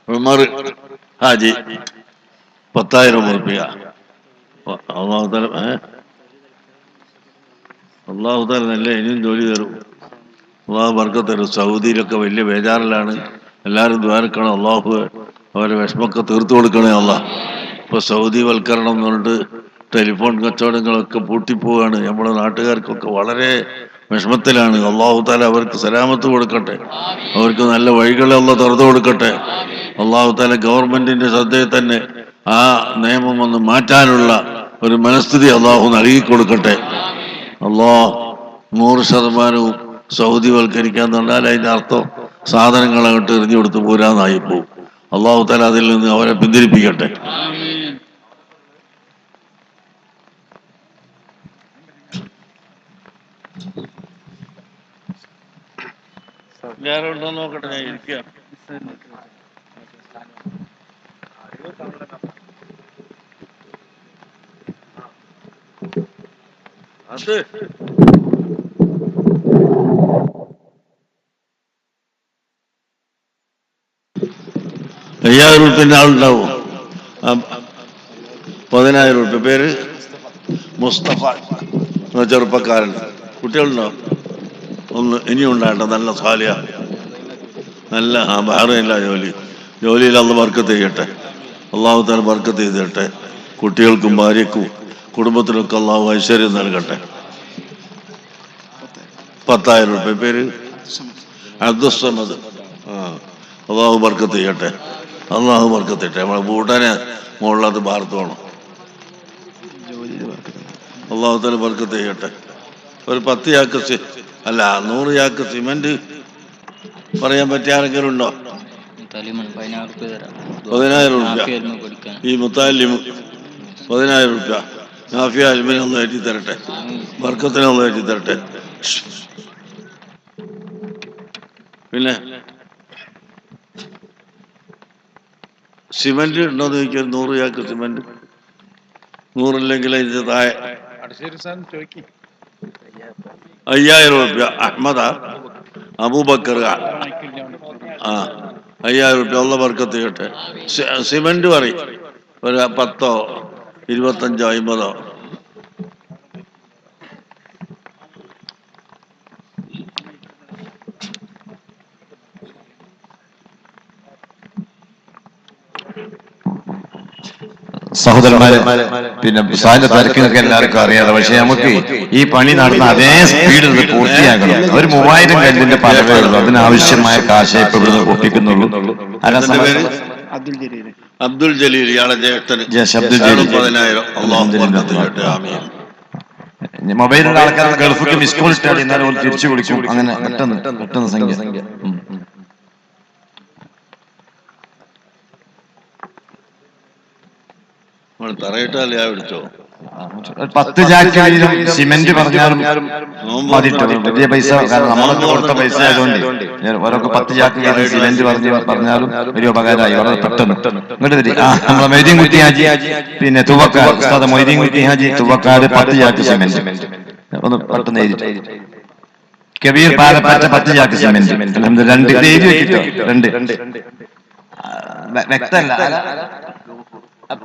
ഉമർ ഹാജി 10,000 ഉറുപ്പിക. അള്ളാഹു തആല നല്ല ഇനിയും ജോലി തരും. അള്ളാഹു ബർക്കത്ത് തരും. സൗദിയിലൊക്കെ വലിയ ബേജാറിലാണ്. എല്ലാവരും ദ്വാരക്കണം. അള്ളാഹു അവരെ വിഷമൊക്കെ തീർത്തു കൊടുക്കണേ അള്ളാഹ്. ഇപ്പൊ സൗദി വൽക്കരണം എന്ന് പറഞ്ഞിട്ട് ടെലിഫോൺ കച്ചവടങ്ങളൊക്കെ പൂട്ടിപ്പോവാണ്. നമ്മുടെ നാട്ടുകാർക്കൊക്കെ വളരെ വിഷമത്തിലാണ്. അള്ളാഹു താല അവർക്ക് സലാമത്ത് കൊടുക്കട്ടെ, അവർക്ക് നല്ല വഴികളെ അള്ളാഹ് തുറന്നു കൊടുക്കട്ടെ. അള്ളാഹു താല ഗവൺമെന്റിന്റെ ശ്രദ്ധയിൽ തന്നെ ആ നിയമം ഒന്ന് മാറ്റാനുള്ള ഒരു മനസ്ഥിതി അള്ളാഹു നൽകി കൊടുക്കട്ടെ. അള്ളാഹ് 100% സൗദിവൽക്കരിക്കാൻ തന്നാൽ അതിന്റെ അർത്ഥം സാധനങ്ങൾ അങ്ങോട്ട് എറിഞ്ഞു കൊടുത്ത് പോരാന്നായി പോകും. അള്ളാഹു താല അതിൽ നിന്ന് അവരെ പിന്തിരിപ്പിക്കട്ടെ. ഞാനുണ്ടോ നോക്കട്ടെ, ഞാൻ ഇരിക്കാം. അത് 5000 റുപ്യന്റെ ആളുണ്ടാവും. 10,000 റുപ്യ. പേര് മുസ്തഫ, ചെറുപ്പക്കാരൻ. കുട്ടികളുണ്ടോ? ഒന്ന് ഇനിയും ഉണ്ടാകട്ടെ. നല്ല സാലിയ, നല്ല ബഹറില്ല ജോലിയിൽ അള്ളാഹു ബർക്കത്ത് ചെയ്യട്ടെ. അള്ളാഹു താല ബർക്കത്ത് ചെയ്തിട്ടെ. കുട്ടികൾക്കും ഭാര്യക്കും കുടുംബത്തിനൊക്കെ അള്ളാഹു ഐശ്വര്യം നൽകട്ടെ. 10,000 റുപ്യ. പേര് അബ്ദുസ്സമദ്. അള്ളാഹു ബർക്കത്ത് ചെയ്യട്ടെ. അള്ളാഹു ബർക്കത്ത് ചെയ്യട്ടെ. നമ്മളെ ഭൂട്ടാനെ മുകളിലത് ഭാരത്ത് വേണം. അള്ളാഹു താല ബർക്കത്ത് ചെയ്യട്ടെ. ഒരു 10 ചാക്ക് 100 ചാക്ക് സിമന്റ് പറയാൻ പറ്റിയ ആരെങ്കിലും ഉണ്ടോ? 10,000 റുപ്യ. ഈ മുത്താലിം 10,000 റുപ്യ. നാഫിയ അൽമിനെ ഒന്ന് ഏറ്റി തരട്ടെ, ബർക്കത്തിനെ ഒന്ന് ഏറ്റി തരട്ടെ. പിന്നെ സിമന്റ് ഉണ്ടോന്ന് ചോദിക്കാൻ 100 ചാക്ക് സിമന്റ്. 100 ഇല്ലെങ്കിൽ അതിന്റെ താഴെ 5000 റുപ്യ. അഹമ്മദാ അബൂബക്കർ. 5000 റുപ്യ. അള്ള ബർക്കത്ത് ചെയ്യട്ടെ. സിമന്റ് പറയും ഒരു 10, 25, 50. സഹോദരന്മാരെ, പിന്നെ സാറിന്റെ തിരക്കിനൊക്കെ എല്ലാവർക്കും അറിയാതെ, പക്ഷെ നമുക്ക് ഈ പണി നടന്ന അതേ സ്പീഡിൽ ഇത് പൂർത്തിയാക്കണം. ഒരു 3000 കല്ലിന്റെ പലവേ ഉള്ളൂ. അതിനാവശ്യമായ കാശേ ഇപ്പൊ ഇവിടുന്ന് ഒപ്പിക്കുന്നുള്ളൂ. അബ്ദുൽ ജലീൽ, ഇയാളെ ജ്യേഷ്ഠന് 10,000. അള്ളാഹു ബർക്കത്ത് ചെയ്യട്ടെ. ആമീൻ. മൊബൈലിലുള്ള ആൾക്കാർ ഗൾഫിക്ക് മിസ് കോൾ ഇട്ടാൽ എന്നാലും തിരിച്ചു വിളിക്കും. അങ്ങനെ പെട്ടെന്ന് സംഖ്യ. തറയിട്ടല്ലേ പിടിച്ചോ? 10 ചാക്ക് സിമന്റ് പറഞ്ഞാലും വലിയ പൈസ. കാരണം നമ്മളൊക്കെ കൊടുത്ത പൈസ ആയതുകൊണ്ട് ഓരോക്കെ 10 ചാക്ക് സിമന്റ് പറഞ്ഞാലും വലിയ ഉപകാരമായി. വളരെ പെട്ടെന്ന് ഇങ്ങോട്ട് വരും. നമ്മളെ മൊയ്തീൻ കുട്ടി ഹാജി, പിന്നെ തുവക്കാട് മൊയ്തീൻ കുട്ടി ഹാജി തുവക്കാട് 10 ചാക്ക് സിമന്റ് ഒന്ന് പെട്ടെന്ന് എഴുതി. കബീർ പാലപ്പറ്റ 10 ചാക്ക് സിമന്റ്. 2 എഴുതി വെക്കിട്ടോ. 2 വ്യക്തമല്ല.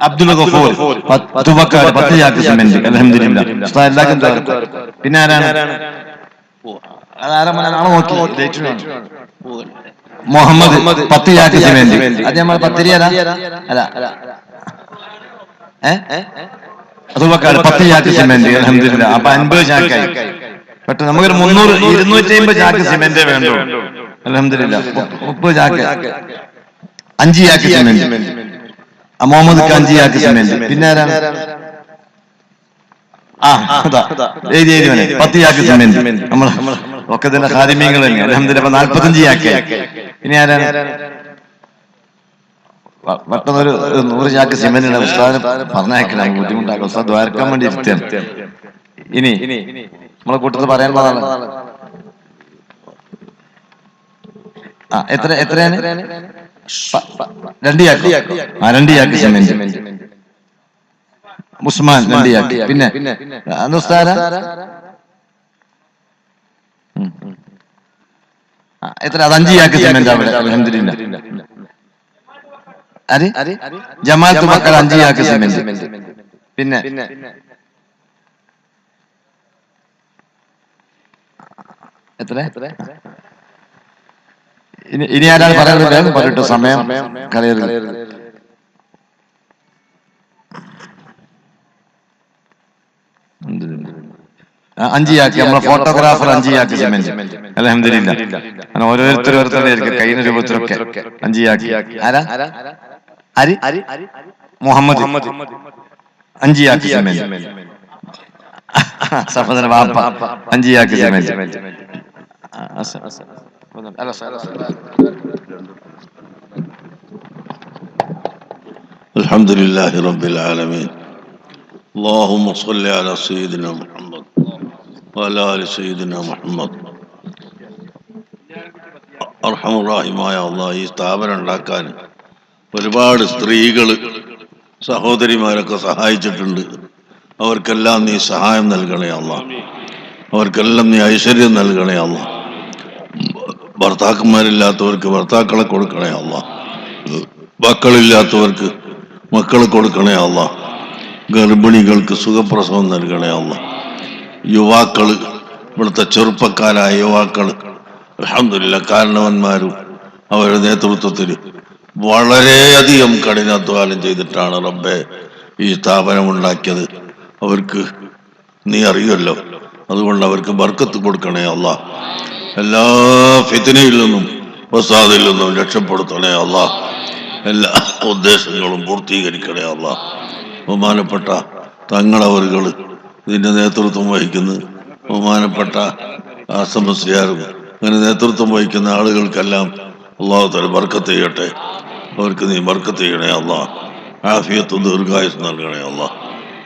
അബ്ദുൽ ഗഫൂർ തുവക്കാട് 10 ചാക്ക് സിമന്റ്. അൽഹംദുലില്ലാഹ്. പിന്നെ ആരാണ്? മുഹമ്മദ് 10 ചാക്ക് സിമന്റ്. അത് നമ്മൾ പത്തിരിയല്ല. തുവക്കാട് 10 ചാക്ക് സിമന്റ്. അൽഹംദുലില്ലാഹ്. അപ്പൊ 50 ചാക്കായി. പെട്ടെന്ന് നമുക്കൊരു 300, 250 ചാക്ക് സിമന്റേ വേണ്ടു. അൽഹംദുലില്ലാഹ്. 30 ചാക്ക് 5 ചാക്ക് സിമന്റ്. മുഹമ്മദ് 5 ചാക്ക് സിമന്റ്. പിന്നെ ആരാണ്? എഴുതി 10 ചാക്ക് സിമന്റ്. നമ്മൾ ഒക്കെ തന്നെ ഖാദിമീങ്ങൾ തന്നെ. അൽഹംദുലില്ലാഹ്. 45 ചാക്ക്. പിന്നെ ആരാണ്? പെട്ടെന്നൊരു 100 ചാക്ക് സിമന്റ് ഉസ്താദിന് പറഞ്ഞയക്കണം. ബുദ്ധിമുട്ടാക്കും. ഉസ്താദ് ദ്വാരക്കാൻ വേണ്ടി ഇരുത്തിയാണ്. ഇനി നമ്മളെ കൂട്ടത്തിൽ പറയാൻ പാടാണ്. എത്രയാണ്? 2 ചാക്ക്. 2 ചാക്ക് സിമന്റ്. ഉസ്മാൻ 2 ചാക്ക്. പിന്നെ ഉസ്താദ എത്ര? അത് 5 ചാക്ക് സിമന്റ് അവിടെ. അൽഹംദുലില്ലാഹ്. ജമാൽ തുവക്കൽ 5 ചാക്ക് സിമന്റ്. പിന്നെ എത്ര? ഇനി ആരാണ് പറയുന്നത്? പറഞ്ഞിട്ട് സമയം കളയരുത്. അഞ്ചിയാക്കി നമ്മളെ ഫോട്ടോഗ്രാഫർ അഞ്ചിയാക്കി സിമെന്റ് അൽഹംദുലില്ലാ. അങ്ങനെ ഓരോരുത്തരുടെ കഴിഞ്ഞ രൂപത്തിലൊക്കെ അഞ്ചിയാക്കി. ആരാ? മുഹമ്മദ് അഞ്ചിയാക്കി സിമെന്റ്. സഹോദര വാപ്പ അഞ്ചിയാക്കി സിമെന്റ്. الحمد لله رب العالمين. اللهم صل على سيدنا محمد وعلى آل سيدنا محمد. അർഹമുറാഹിമായ അല്ലാഹ്, ഈ സ്ഥാപനം ഉണ്ടാക്കാൻ ഒരുപാട് സ്ത്രീകൾ സഹോദരിമാരൊക്കെ സഹായിച്ചിട്ടുണ്ട്. അവർക്കെല്ലാം നീ സഹായം നൽകണേ അല്ലാഹ്. അവർക്കെല്ലാം നീ ഐശ്വര്യം നൽകണേ അല്ലാഹ്. ഭർത്താക്കന്മാരില്ലാത്തവർക്ക് ഭർത്താക്കളെ കൊടുക്കണേ അല്ലാഹ്. മക്കളില്ലാത്തവർക്ക് മക്കളെ കൊടുക്കണേ അല്ലാഹ്. ഗർഭിണികൾക്ക് സുഖപ്രസവം നൽകണേ അല്ലാഹ്. യുവാക്കൾ, ഇവിടുത്തെ ചെറുപ്പക്കാരായ യുവാക്കൾ അൽഹംദുലില്ലാ കാരണവന്മാരും അവരുടെ നേതൃത്വത്തിൽ വളരെയധികം കഠിനാധ്വാനം ചെയ്തിട്ടാണ് റബ്ബേ ഈ സ്ഥാപനം ഉണ്ടാക്കിയത്. അവർക്ക് നീ അറിയുമല്ലോ, അതുകൊണ്ട് അവർക്ക് ബർക്കത്ത് കൊടുക്കണേ അല്ലാഹ്. എല്ലാ ഫിത്നയിൽ നിന്നും ഫസാദിൽ നിന്നും രക്ഷപ്പെടുത്തണേ അല്ലാഹ്. എല്ലാ ഉദ്ദേശങ്ങളും പൂർത്തീകരിക്കണേ അല്ലാഹ്. ബഹുമാനപ്പെട്ട തങ്ങളവറുകൾ ഇതിന്റെ നേതൃത്വം വഹിക്കുന്നു. ബഹുമാനപ്പെട്ട ആസമസ്യാരും അങ്ങനെ നേതൃത്വം വഹിക്കുന്ന ആളുകൾക്കെല്ലാം അല്ലാഹു തആല ബർക്കത്ത് ചെയ്യട്ടെ. അവർക്ക് നീ ബർക്കത്ത് ചെയ്യണേ അല്ലാഹ്. ആഫിയത്തും ദീർഘായുസ്സും നൽകണേ അല്ലാഹ്.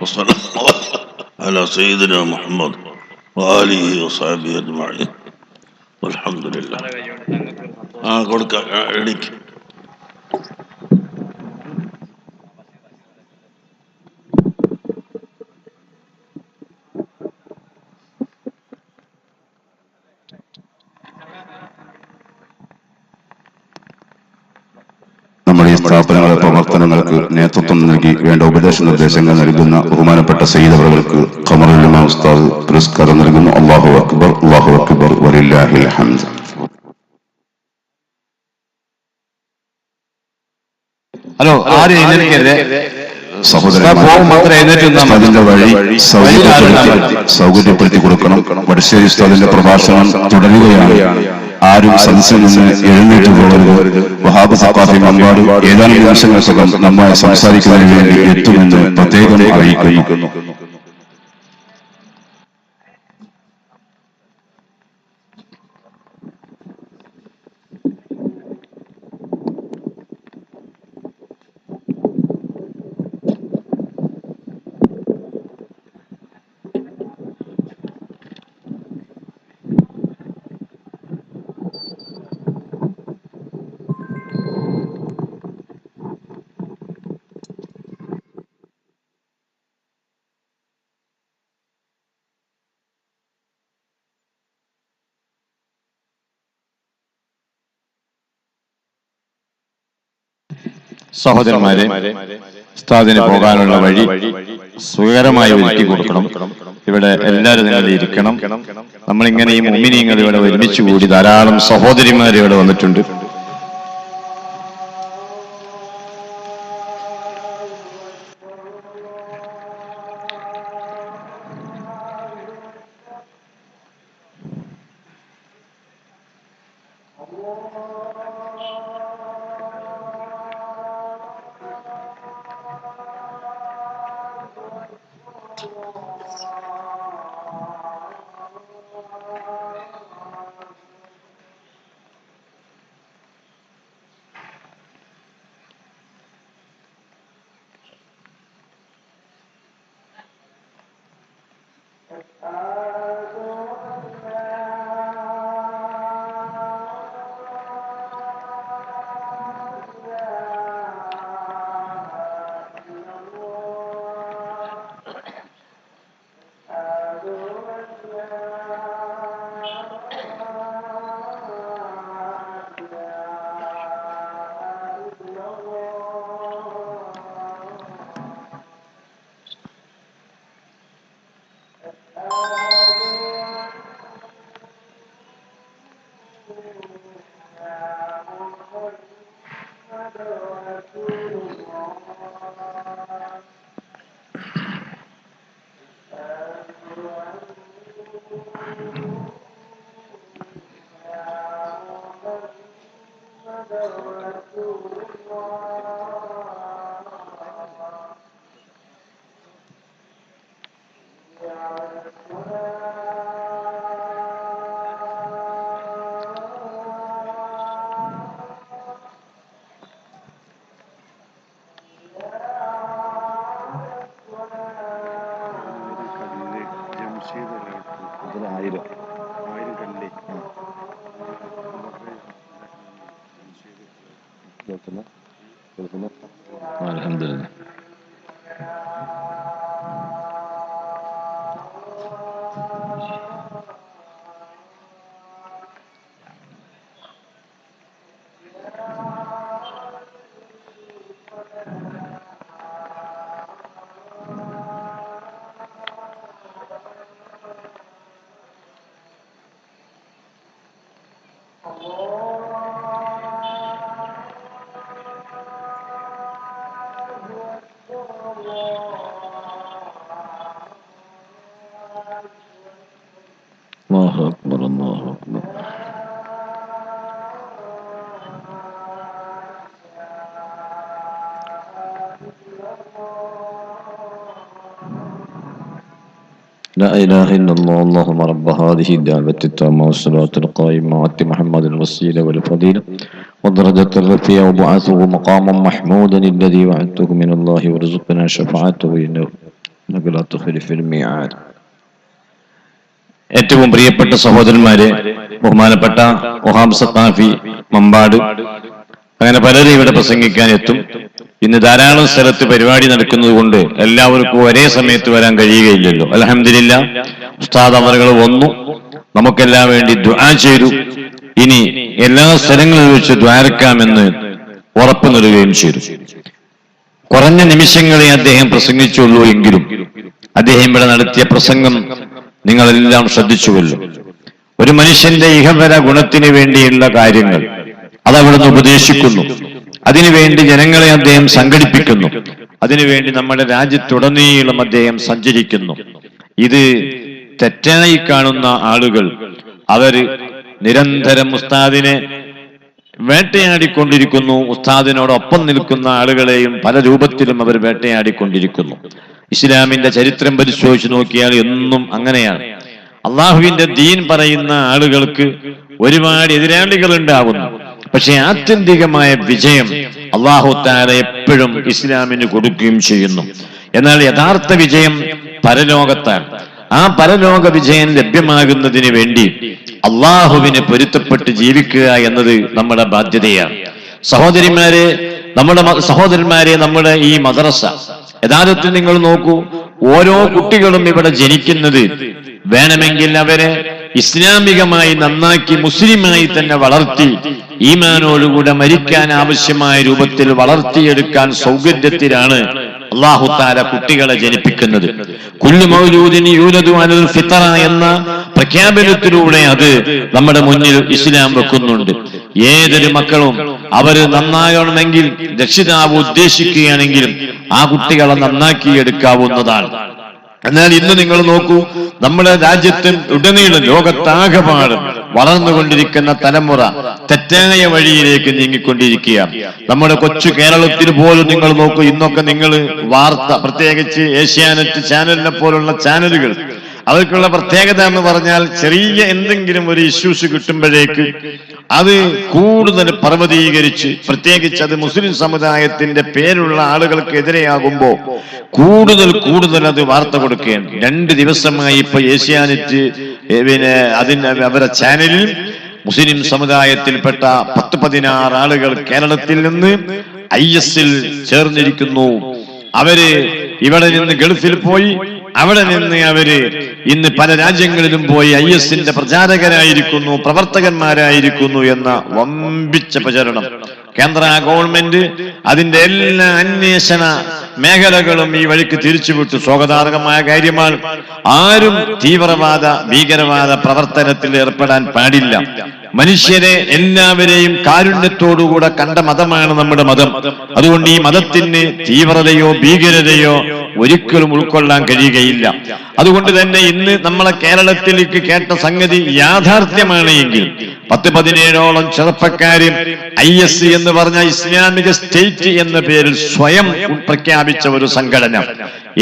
വസ്സലാമു അലാ സയ്യിദിനാ മുഹമ്മദ് വആലിഹി വസഹ്ബിഹി അജ്മഈൻ. അൽഹംദുലില്ലാഹ്. കൊടുക്കാം എണിക്ക്. നമ്മുടെ ഈ സ്ഥാപനങ്ങളുടെ പ്രവർത്തനങ്ങൾക്ക് നേതൃത്വം നൽകി വേണ്ട ഉപദേശ നിർദ്ദേശങ്ങൾ നൽകുന്ന ബഹുമാനപ്പെട്ട സയ്യിദ് അവർക്ക് ഖമറുൽ ഉലമാ ഉസ്താദ് പുരസ്കാരം നൽകുന്നു. അല്ലാഹു അക്ബർ, അല്ലാഹു അക്ബർ, വലില്ലാഹിൽ ഹംദ്. ഹലോ, ആരും എഴുന്നേൽക്കരുത്. ഉസ്താദിന്റെ വഴി സൗകര്യപ്പെടുത്തി കൊടുക്കണം. വടശ്ശേരി ഉസ്താദിന്റെ പ്രഭാഷണം തുടരുകയാണ്. ആരും സദസ്സിൽ നിന്ന് എഴുന്നേറ്റ് പോകരുത്. വഹാബ് സഖാഫി മമ്പാട് ഏതാനും നിമിഷങ്ങൾക്കകം നമ്മായി സംസാരിക്കുന്നതിന് വേണ്ടി എത്തുമെന്ന് പ്രത്യേകം അറിയിക്കുന്നു. സഹോദരന്മാരെ, ഉസ്താദിന് പോകാനുള്ള വഴി സുഖകരമായി ഒരുക്കി കൊടുക്കണം. ഇവിടെ എല്ലാവരും നിങ്ങൾ ഇരിക്കണം. നമ്മളിങ്ങനെ ഈ മുഅ്മിനീങ്ങൾ ഇവിടെ ഒരുമിച്ച് കൂടി ധാരാളം സഹോദരിമാർ ഇവിടെ വന്നിട്ടുണ്ട്. അൽഹംദുലില്ലാ. അല്ലാഹു അക്ബർ, അല്ലാഹു അക്ബർ. لا إله إلا الله. اللهم رب هذه الدعوة التامة والصلاة القائمة آت محمد الوسيلة والفضيلة والدرجة الرفيعة وبعثه مقاما محمودا الذي وعدته من الله وارزقنا شفاعته إنك لا تخلف الميعاد. ഏറ്റവും പ്രിയപ്പെട്ട സഹോദരന്മാരെ, ബഹുമാനപ്പെട്ട വഹാബ് സഖാഫി മമ്പാട്, അങ്ങനെ പലരും ഇവിടെ പ്രസംഗിക്കാൻ എത്തും. ഇന്ന് ധാരാളം സ്ഥലത്ത് പരിപാടി നടക്കുന്നത് കൊണ്ട് എല്ലാവർക്കും ഒരേ സമയത്ത് വരാൻ കഴിയുകയില്ലല്ലോ. അൽഹംദുലില്ലാ, ഉസ്താദ് അവറുകൾ വന്നു, നമുക്കെല്ലാം വേണ്ടി ദുആ ചെയ്തു. ഇനി എല്ലാ സ്ഥലങ്ങളിൽ വെച്ച് ദ്വാരക്കാമെന്ന് ഉറപ്പു നൽകുകയും ചെയ്തു. കുറഞ്ഞ നിമിഷങ്ങളെ അദ്ദേഹം പ്രസംഗിച്ചുള്ളൂ എങ്കിലും അദ്ദേഹം ഇവിടെ നടത്തിയ പ്രസംഗം നിങ്ങളെല്ലാം ശ്രദ്ധിച്ചുവല്ലോ. ഒരു മനുഷ്യന്റെ ഇഹപര ഗുണത്തിന് വേണ്ടിയുള്ള കാര്യങ്ങൾ അതവിടുന്ന് ഉപദേശിക്കുന്നു. അതിനുവേണ്ടി ജനങ്ങളെ അദ്ദേഹം സംഘടിപ്പിക്കുന്നു. അതിനുവേണ്ടി നമ്മുടെ രാജ്യത്തുടനീളം അദ്ദേഹം സഞ്ചരിക്കുന്നു. ഇത് തെറ്റായി കാണുന്ന ആളുകൾ അവര് നിരന്തരം ഉസ്താദിനെ വേട്ടയാടിക്കൊണ്ടിരിക്കുന്നു. ഉസ്താദിനോടൊപ്പം നിൽക്കുന്ന ആളുകളെയും പല രൂപത്തിലും അവർ വേട്ടയാടിക്കൊണ്ടിരിക്കുന്നു. ഇസ്ലാമിന്റെ ചരിത്രം പരിശോധിച്ച് നോക്കിയാൽ എന്നും അങ്ങനെയാണ്. അള്ളാഹുവിന്റെ ദീൻ പറയുന്ന ആളുകൾക്ക് ഒരുപാട് എതിരാളികൾ ഉണ്ടാകുന്നു. പക്ഷെ ആത്യന്തികമായ വിജയം അല്ലാഹു തആല എപ്പോഴും ഇസ്ലാമിന് കൊടുക്കുകയും ചെയ്യുന്നു. എന്നാൽ യഥാർത്ഥ വിജയം പരലോകത്താണ്. ആ പരലോക വിജയം ലഭ്യമാകുന്നതിന് വേണ്ടി അള്ളാഹുവിന് പൊരുത്തപ്പെട്ട് ജീവിക്കുക എന്നത് നമ്മുടെ ബാധ്യതയാണ്. സഹോദരന്മാരെ, നമ്മുടെ ഈ മദ്രസ യഥാർത്ഥത്തിൽ നിങ്ങൾ നോക്കൂ, ഓരോ കുട്ടികളും ഇവിടെ ജനിക്കുന്നത് വേണമെങ്കിൽ അവരെ ഇസ്ലാമികമായി നന്നാക്കി മുസ്ലിമായി തന്നെ വളർത്തി ഈമാനോടുകൂടെ മരിക്കാൻ ആവശ്യമായ രൂപത്തിൽ വളർത്തിയെടുക്കാൻ സൗകര്യത്തിലാണ് അല്ലാഹു തആല കുട്ടികളെ ജനിപ്പിക്കുന്നത്. കുല്ലു മൗലൂദിൻ യൂലദു അലൽ ഫിത്ര എന്ന പ്രഖ്യാപനത്തിലൂടെ അത് നമ്മുടെ മുന്നിൽ ഇസ്ലാം വെക്കുന്നുണ്ട്. ഏതൊരു മക്കളും അവര് നന്നാകണമെങ്കിൽ രക്ഷിതാവ് ഉദ്ദേശിക്കുകയാണെങ്കിലും ആ കുട്ടികളെ നന്നാക്കിയെടുക്കാവുന്നതാണ്. എന്നാൽ ഇന്ന് നിങ്ങൾ നോക്കൂ, നമ്മുടെ രാജ്യത്തും ഉടനീളം ലോകത്താകപാടും വളർന്നുകൊണ്ടിരിക്കുന്ന തലമുറ തെറ്റായ വഴിയിലേക്ക് നീങ്ങിക്കൊണ്ടിരിക്കുക. നമ്മുടെ കൊച്ചു കേരളത്തിൽ പോലും നിങ്ങൾ നോക്കൂ, ഇന്നൊക്കെ നിങ്ങൾ വാർത്ത, പ്രത്യേകിച്ച് ഏഷ്യാനെറ്റ് ചാനലിനെ പോലുള്ള ചാനലുകൾ, അവർക്കുള്ള പ്രത്യേകത എന്ന് പറഞ്ഞാൽ ചെറിയ എന്തെങ്കിലും ഒരു ഇഷ്യൂസ് കിട്ടുമ്പോഴേക്ക് അത് കൂടുതൽ പർവ്വതീകരിച്ച്, പ്രത്യേകിച്ച് അത് മുസ്ലിം സമുദായത്തിന്റെ പേരുള്ള ആളുകൾക്ക് എതിരെയാകുമ്പോൾ കൂടുതൽ അത് വാർത്ത കൊടുക്കുകയാണ്. 2 ദിവസമായി ഇപ്പൊ ഏഷ്യാനെറ്റ് അവരുടെ ചാനലിൽ മുസ്ലിം സമുദായത്തിൽപ്പെട്ട 10-16 ആളുകൾ കേരളത്തിൽ നിന്ന് IS-ൽ ചേർന്നിരിക്കുന്നു. അവര് ഇവിടെ നിന്ന് ഗൾഫിൽ പോയി, അവിടെ നിന്ന് അവര് ഇന്ന് പല രാജ്യങ്ങളിലും പോയി IS-ന്റെ പ്രചാരകരായിരിക്കുന്നു, പ്രവർത്തകന്മാരായിരിക്കുന്നു എന്ന വമ്പിച്ച പ്രചരണം. കേന്ദ്ര ഗവൺമെന്റ് അതിന്റെ എല്ലാ അന്വേഷണ മേഖലകളും ഈ വഴിക്ക് തിരിച്ചുവിട്ടു. സ്വാഗതാർഹമായ കാര്യമാണ്. ആരും തീവ്രവാദ ഭീകരവാദ പ്രവർത്തനത്തിൽ ഏർപ്പെടാൻ പാടില്ല. മനുഷ്യരെ എല്ലാവരെയും കാരുണ്യത്തോടുകൂടെ കണ്ട മതമാണ് നമ്മുടെ മതം. അതുകൊണ്ട് ഈ മതത്തിന് തീവ്രതയോ ഭീകരതയോ ഒരിക്കലും ഉൾക്കൊള്ളാൻ കഴിയുകയില്ല. അതുകൊണ്ട് തന്നെ ഇന്ന് നമ്മളെ കേരളത്തിലേക്ക് കേട്ട സംഗതി യാഥാർത്ഥ്യമാണ് എങ്കിൽ 10-17ഓളം ചെറുപ്പക്കാര് IS എന്ന് പറഞ്ഞ ഇസ്ലാമിക സ്റ്റേറ്റ് എന്ന പേരിൽ സ്വയം പ്രഖ്യാപിച്ച ഒരു സംഘടന,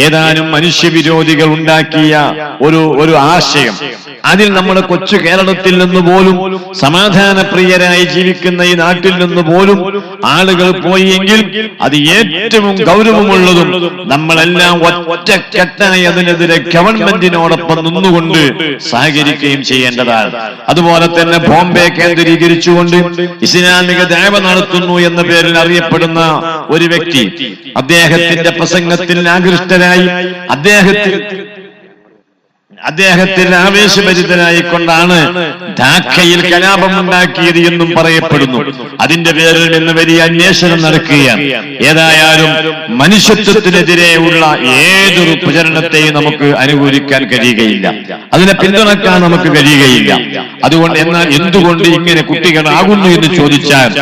ഏതാനും മനുഷ്യവിരോധികൾ ഉണ്ടാക്കിയ ഒരു ആശയം, അതിൽ നമ്മുടെ കൊച്ചു കേരളത്തിൽ നിന്ന് പോലും സമാധാനപ്രിയരായി ജീവിക്കുന്ന ഈ നാട്ടിൽ നിന്ന് പോലും ആളുകൾ പോയി എങ്കിൽ അത് ഏറ്റവും ഗൗരവമുള്ളതും നമ്മളെല്ലാം ഒറ്റക്കെട്ടായി അതിനെതിരെ ഗവൺമെന്റിനോടൊപ്പം നിന്നുകൊണ്ട് സഹകരിക്കുകയും ചെയ്യേണ്ടതാണ്. അതുപോലെ തന്നെ ബോംബെ കേന്ദ്രീകരിച്ചുകൊണ്ട് ഇസ്ലാമിക ദഅവ നടത്തുന്നു എന്ന പേരിൽ അറിയപ്പെടുന്ന ഒരു വ്യക്തി അദ്ദേഹത്തിന്റെ പ്രസംഗത്തിൽ ആകൃഷ്ടരായി അദ്ദേഹത്തിൽ ആവേശഭരിതനായിക്കൊണ്ടാണ് ധാക്കയിൽ കലാപമുണ്ടാക്കിയത് എന്നും പറയപ്പെടുന്നു. അതിന്റെ പേരിൽ നിന്ന് വലിയ അന്വേഷണം നടക്കുകയാണ്. ഏതായാലും മനുഷ്യത്വത്തിനെതിരെയുള്ള ഏതൊരു പ്രചരണത്തെയും നമുക്ക് അനുകൂലിക്കാൻ കഴിയുകയില്ല, അതിനെ പിന്തുണക്കാൻ നമുക്ക് കഴിയുകയില്ല. അതുകൊണ്ട് എന്നാൽ എന്തുകൊണ്ട് ഇങ്ങനെ കുട്ടികളാകുന്നു എന്ന് ചോദിച്ചാൽ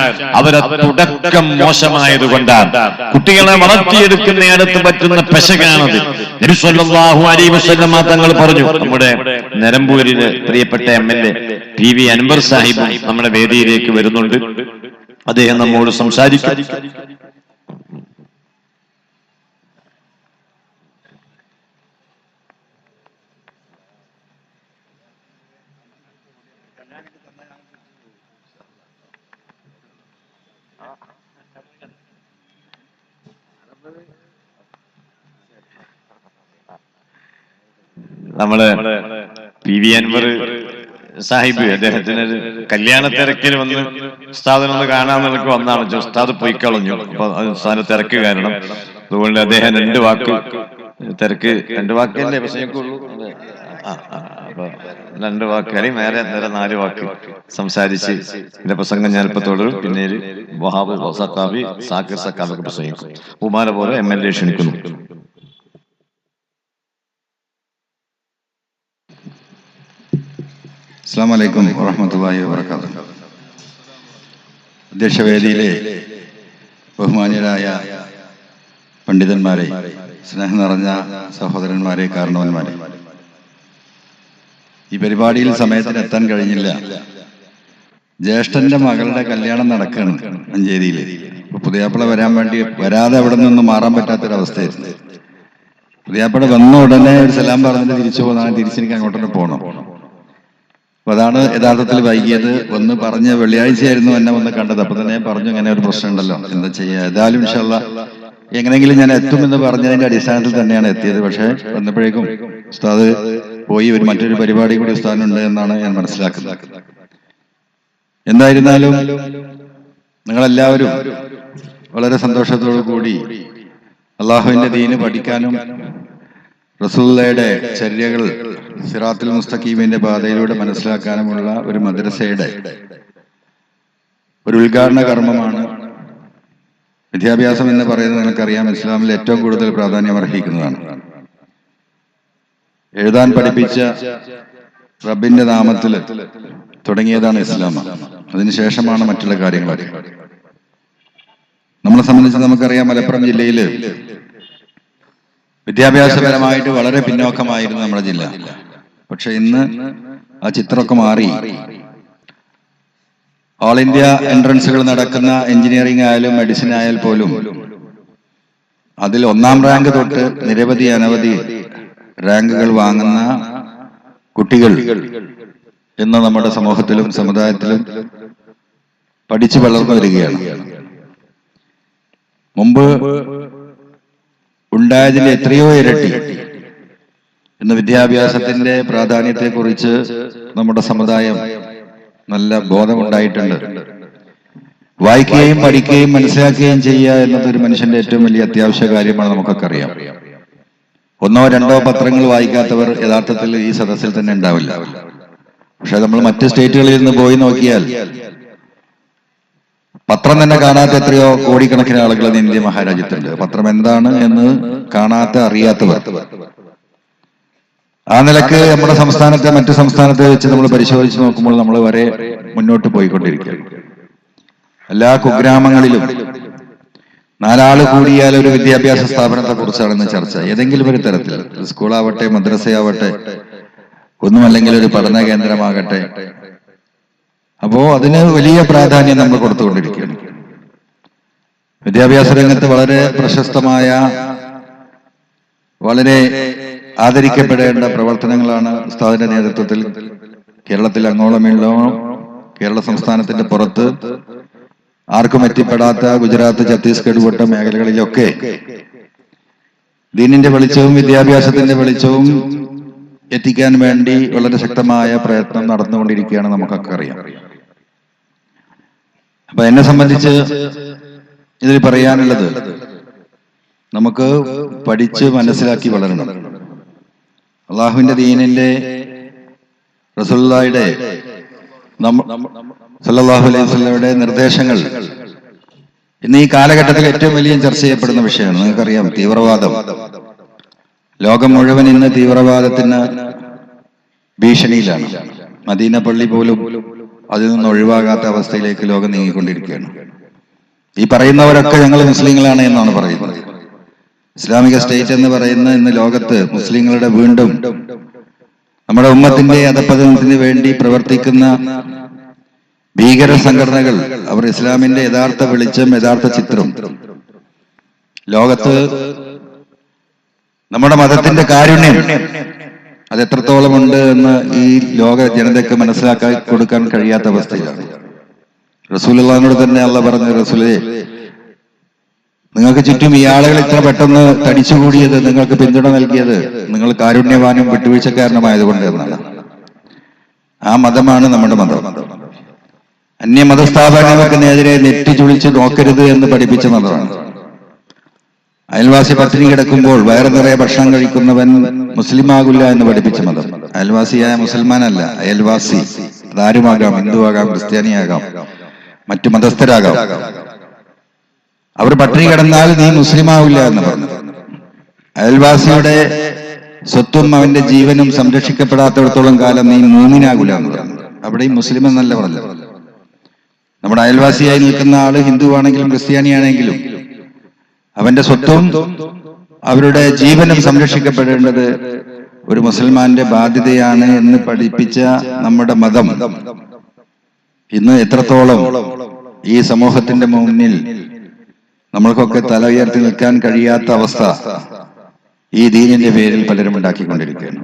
അവരെ തുടക്കം മോശമായതുകൊണ്ടാണ്. കുട്ടികളെ വളർത്തിയെടുക്കുന്നയിടത്ത് പറ്റുന്ന പെശകാണത്. നബി സല്ലല്ലാഹു അലൈഹി വസല്ലം തങ്ങൾ പറഞ്ഞു. നമ്മുടെ നിലമ്പൂരിലെ പ്രിയപ്പെട്ട MLA PV അൻവർ സാഹിബ് നമ്മുടെ വേദിയിലേക്ക് വരുന്നുണ്ട്. അദ്ദേഹം നമ്മോട് സംസാരിക്കും. നമ്മള് PV അൻവർ സാഹിബ് അദ്ദേഹത്തിന് കല്യാണ തിരക്കിൽ വന്ന് ഉസ്താദിനൊന്ന് കാണാൻ നിനക്ക് വന്നാണ്. ഉസ്താദ് പോയി കളഞ്ഞു. അപ്പൊ ഉസ്താദിന് തിരക്ക് കാരണം, അതുകൊണ്ട് അദ്ദേഹം 2 വാക്ക് തിരക്ക് 2 വാക്കല്ലേ പ്രസംഗിക്കുള്ളൂ. അപ്പൊ 2 വാക്ക് അല്ലെങ്കിൽ നേരെ 4 വാക്ക് സംസാരിച്ച് എന്റെ പ്രസംഗം ഞാനിപ്പോ തുടരും. പിന്നീട് വഹാബ് സക്കാഫി സാക്കിർ സക്കാഫൊക്കെ പ്രസംഗിക്കും. ഉമാല പോലെ MLA ക്ഷണിക്കുന്നു. അസ്സലാമു അലൈക്കും വറഹ്മത്തുള്ളാഹി വബറകാതുഹു. അധ്യക്ഷവേദിയിലെ ബഹുമാന്യരായ പണ്ഡിതന്മാരെ, സ്നേഹം നിറഞ്ഞ സഹോദരന്മാരെ, കാരണവന്മാരെ, ഈ പരിപാടിയിൽ സമയത്തിന് എത്താൻ കഴിഞ്ഞില്ല. ജ്യേഷ്ഠന്റെ മകളുടെ കല്യാണം നടക്കുകയാണ് മഞ്ചേരിയിൽ. പുതിയാപ്പിള വരാതെ അവിടെ നിന്ന് മാറാൻ പറ്റാത്തൊരവസ്ഥയായിരുന്നു. പുതിയാപ്പിള വന്ന ഉടനെ ഒരു സലാം പറഞ്ഞിട്ട് തിരിച്ചു പോകുന്നതാണ്. തിരിച്ചെനിക്ക് അങ്ങോട്ടൊന്ന് പോകണം. അപ്പൊ അതാണ് യഥാർത്ഥത്തിൽ വൈകിയത്. ഒന്ന് പറഞ്ഞ് വെള്ളിയാഴ്ചയായിരുന്നു എന്നെ വന്ന് കണ്ടത്. അപ്പൊ തന്നെ പറഞ്ഞു ഇങ്ങനെ ഒരു പ്രശ്നം ഉണ്ടല്ലോ, എന്താ ചെയ്യുക, ഏതായാലും ഇൻഷാല്ലാ എങ്ങനെയെങ്കിലും ഞാൻ എത്തുമെന്ന് പറഞ്ഞതിന്റെ അടിസ്ഥാനത്തിൽ തന്നെയാണ് എത്തിയത്. പക്ഷെ വന്നപ്പോഴേക്കും ഉസ്താദ് പോയി. മറ്റൊരു പരിപാടി കൂടി ഉസ്താദിനുണ്ട് എന്നാണ് ഞാൻ മനസ്സിലാക്കുന്നത്. എന്തായിരുന്നാലും നിങ്ങളെല്ലാവരും വളരെ സന്തോഷത്തോടു കൂടി അള്ളാഹുവിന്റെ ദീന് പഠിക്കാനും റസൂലുള്ളാഹിയുടെ ചര്യകൾ സിറാത്തുൽ മുസ്തഖീമിന്റെ പാതയിലൂടെ മനസ്സിലാക്കാനുമുള്ള ഒരു മദ്രസയുടെ ഒരു ഉദ്ഘാടന കർമ്മമാണ്. വിദ്യാഭ്യാസം എന്ന് പറയുന്നത് നിങ്ങൾക്കറിയാം, ഇസ്ലാമിൽ ഏറ്റവും കൂടുതൽ പ്രാധാന്യം അർഹിക്കുന്നതാണ്. എഴുതാൻ പഠിപ്പിച്ച റബ്ബിന്റെ നാമത്തിൽ തുടങ്ങിയതാണ് ഇസ്ലാം. അതിനുശേഷമാണ് മറ്റുള്ള കാര്യങ്ങളൊക്കെ. നമ്മളെ സംബന്ധിച്ച് നമുക്കറിയാം, മലപ്പുറം ജില്ലയിൽ വിദ്യാഭ്യാസപരമായിട്ട് വളരെ പിന്നോക്കമായിരുന്നു നമ്മുടെ ജില്ല. പക്ഷെ ഇന്ന് ആ ചിത്രമൊക്കെ മാറി. ഓൾ ഇന്ത്യ എൻട്രൻസുകൾ നടക്കുന്ന എഞ്ചിനീയറിംഗ് ആയാലും മെഡിസിൻ ആയാൽ പോലും അതിൽ 1ാം റാങ്ക് തൊട്ട് അനവധി റാങ്കുകൾ വാങ്ങുന്ന കുട്ടികൾ ഇന്ന് നമ്മുടെ സമൂഹത്തിലും സമുദായത്തിലും പഠിച്ചു വളർന്നു വരികയാണ്. മുമ്പ് ഉണ്ടായതിന്റെ എത്രയോ ഇരട്ടി ഇന്ന് വിദ്യാഭ്യാസത്തിന്റെ പ്രാധാന്യത്തെക്കുറിച്ച് നമ്മുടെ സമുദായം നല്ല ബോധമുണ്ടായിട്ടുണ്ട്. വായിക്കുകയും പഠിക്കുകയും മനസ്സിലാക്കുകയും ചെയ്യുക എന്നതൊരു മനുഷ്യന്റെ ഏറ്റവും വലിയ അത്യാവശ്യ കാര്യമാണ്. നമുക്കൊക്കെ അറിയാം. 1ഓ 2ഓ പത്രങ്ങൾ വായിക്കാത്തവർ യഥാർത്ഥത്തിൽ ഈ സദസ്സിൽ തന്നെ ഉണ്ടാവില്ല. പക്ഷെ നമ്മൾ മറ്റ് സ്റ്റേറ്റുകളിൽ നിന്ന് പോയി നോക്കിയാൽ പത്രം തന്നെ കാണാത്ത എത്രയോ കോടിക്കണക്കിന് ആളുകൾ ഇന്ത്യ മഹാരാജ്യത്തുണ്ട്. പത്രം എന്താണ് എന്ന് കാണാത്ത അറിയാത്തവർ. ആ നിലക്ക് നമ്മുടെ സംസ്ഥാനത്തെ മറ്റു സംസ്ഥാനത്തെ വെച്ച് നമ്മൾ പരിശോധിച്ച് നോക്കുമ്പോൾ നമ്മൾ വരെ മുന്നോട്ട് പോയിക്കൊണ്ടിരിക്കുകയാണ്. എല്ലാ കുഗ്രാമങ്ങളിലും നാലാള് കൂടിയാൽ ഒരു വിദ്യാഭ്യാസ സ്ഥാപനത്തെ കുറിച്ചാണ് ഇന്ന് ചർച്ച. ഏതെങ്കിലും ഒരു തരത്തിൽ, സ്കൂളാവട്ടെ, മദ്രസയാവട്ടെ, ഒന്നുമല്ലെങ്കിൽ ഒരു പഠന കേന്ദ്രമാകട്ടെ. അപ്പോ അതിന് വലിയ പ്രാധാന്യം നമ്മൾ കൊടുത്തുകൊണ്ടിരിക്കുകയാണ്. വിദ്യാഭ്യാസ രംഗത്ത് വളരെ പ്രശസ്തമായ, വളരെ ആദരിക്കപ്പെടേണ്ട പ്രവർത്തനങ്ങളാണ് ഉസ്താദിന്റെ നേതൃത്വത്തിൽ കേരളത്തിൽ അങ്ങോളമില്ലോളം, കേരള സംസ്ഥാനത്തിന്റെ പുറത്ത് ആർക്കും എത്തിപ്പെടാത്ത ഗുജറാത്ത്, ഛത്തീസ്ഗഡ് പോട്ട മേഖലകളിലൊക്കെ ദീനിന്റെ വെളിച്ചവും വിദ്യാഭ്യാസത്തിന്റെ വെളിച്ചവും എത്തിക്കാൻ വേണ്ടി വളരെ ശക്തമായ പ്രയത്നം നടന്നുകൊണ്ടിരിക്കുകയാണ്, നമുക്കൊക്കെ അറിയാം. അപ്പൊ എന്നെ സംബന്ധിച്ച് ഇതിൽ പറയാനുള്ളത്, നമുക്ക് പഠിച്ച് മനസ്സിലാക്കി വളരണം. അള്ളാഹുവിന്റെ ദീനിന്റെ, റസൂലുള്ളാഹിയുടെ, സല്ലല്ലാഹു അലൈഹി വസല്ലമയുടെ നിർദ്ദേശങ്ങൾ ഇന്ന് ഈ കാലഘട്ടത്തിൽ ഏറ്റവും വലിയ ചർച്ച ചെയ്യപ്പെടുന്ന വിഷയമാണ്. നിങ്ങൾക്കറിയാം, തീവ്രവാദം. ലോകം മുഴുവൻ ഇന്ന് തീവ്രവാദത്തിന് ഭീഷണിയിലാണ്. മദീന പള്ളി പോലും അതിൽ നിന്ന് ഒഴിവാകാത്ത അവസ്ഥയിലേക്ക് ലോകം നീങ്ങിക്കൊണ്ടിരിക്കുകയാണ്. ഈ പറയുന്നവരൊക്കെ ഞങ്ങൾ മുസ്ലിങ്ങളാണ് എന്നാണ് പറയുന്നത്. ഇസ്ലാമിക സ്റ്റേറ്റ് എന്ന് പറയുന്ന ഇന്ന് ലോകത്ത് മുസ്ലിങ്ങളുടെ വീണ്ടും നമ്മുടെ ഉമ്മത്തിന്റെ അധപ്പതനത്തിന് വേണ്ടി പ്രവർത്തിക്കുന്ന ഭീകര സംഘടനകൾ, അവർ ഇസ്ലാമിന്റെ യഥാർത്ഥ വെളിച്ചം, യഥാർത്ഥ ചിത്രം ലോകത്ത്, നമ്മുടെ മതത്തിന്റെ കാരുണ്യം അത് എത്രത്തോളം ഉണ്ട് എന്ന് ഈ ലോക ജനതയ്ക്ക് മനസ്സിലാക്കാൻ കൊടുക്കാൻ കഴിയാത്ത അവസ്ഥയിലാണ്. റസൂലുള്ളാഹിനോട് തന്നെ അള്ളാഹ് പറഞ്ഞു, റസൂലേ, നിങ്ങൾക്ക് ചുറ്റും ഈ ആളുകൾ ഇത്ര പെട്ടെന്ന് തടിച്ചുകൂടിയത്, നിങ്ങൾക്ക് പിന്തുണ നൽകിയത് നിങ്ങൾ കാരുണ്യവാനും വിട്ടുവീഴ്ചക്കാരനുമായതുകൊണ്ട് എന്നാണ്. ആ മതമാണ് നമ്മുടെ മതം. അന്യമതസ്ഥാപനങ്ങൾക്കെതിരെ നെറ്റി ചുളിച്ച് നോക്കരുത് എന്ന് പഠിപ്പിച്ച മതമാണ്. അയൽവാസി പട്ടിണി കിടക്കുമ്പോൾ വയറ് നിറയെ ഭക്ഷണം കഴിക്കുന്നവൻ മുസ്ലിം ആകില്ല എന്ന് പഠിപ്പിച്ച മതം. അയൽവാസിയായ മുസൽമാനല്ല, അയൽവാസി. അതാരുമാകാം, ഹിന്ദുവാകാം, ക്രിസ്ത്യാനിയാകാം, മറ്റു മതസ്ഥരാകാം. അവർ പട്ടിണി കിടന്നാൽ നീ മുസ്ലിം ആവില്ല എന്ന് പറഞ്ഞു. അയൽവാസിയുടെ സ്വത്തും അവന്റെ ജീവനും സംരക്ഷിക്കപ്പെടാത്തിടത്തോളം കാലം നീ മൂമിനാകില്ല എന്ന് പറഞ്ഞു. അവിടെയും മുസ്ലിം എന്നല്ല പറഞ്ഞു. നമ്മുടെ അയൽവാസിയായി നിൽക്കുന്ന ആള് ഹിന്ദുവാണെങ്കിലും ക്രിസ്ത്യാനിയാണെങ്കിലും അവന്റെ സ്വത്തും അവരുടെ ജീവനും സംരക്ഷിക്കപ്പെടേണ്ടത് ഒരു മുസൽമാന്റെ ബാധ്യതയാണ് എന്ന് പഠിപ്പിച്ച നമ്മുടെ മതം ഇന്ന് എത്രത്തോളം ഈ സമൂഹത്തിന്റെ മുന്നിൽ നമ്മൾക്കൊക്കെ തല ഉയർത്തി നിൽക്കാൻ കഴിയാത്ത അവസ്ഥ ഈ ദീനിന്റെ പേരിൽ പലരും ഉണ്ടാക്കിക്കൊണ്ടിരിക്കുകയാണ്.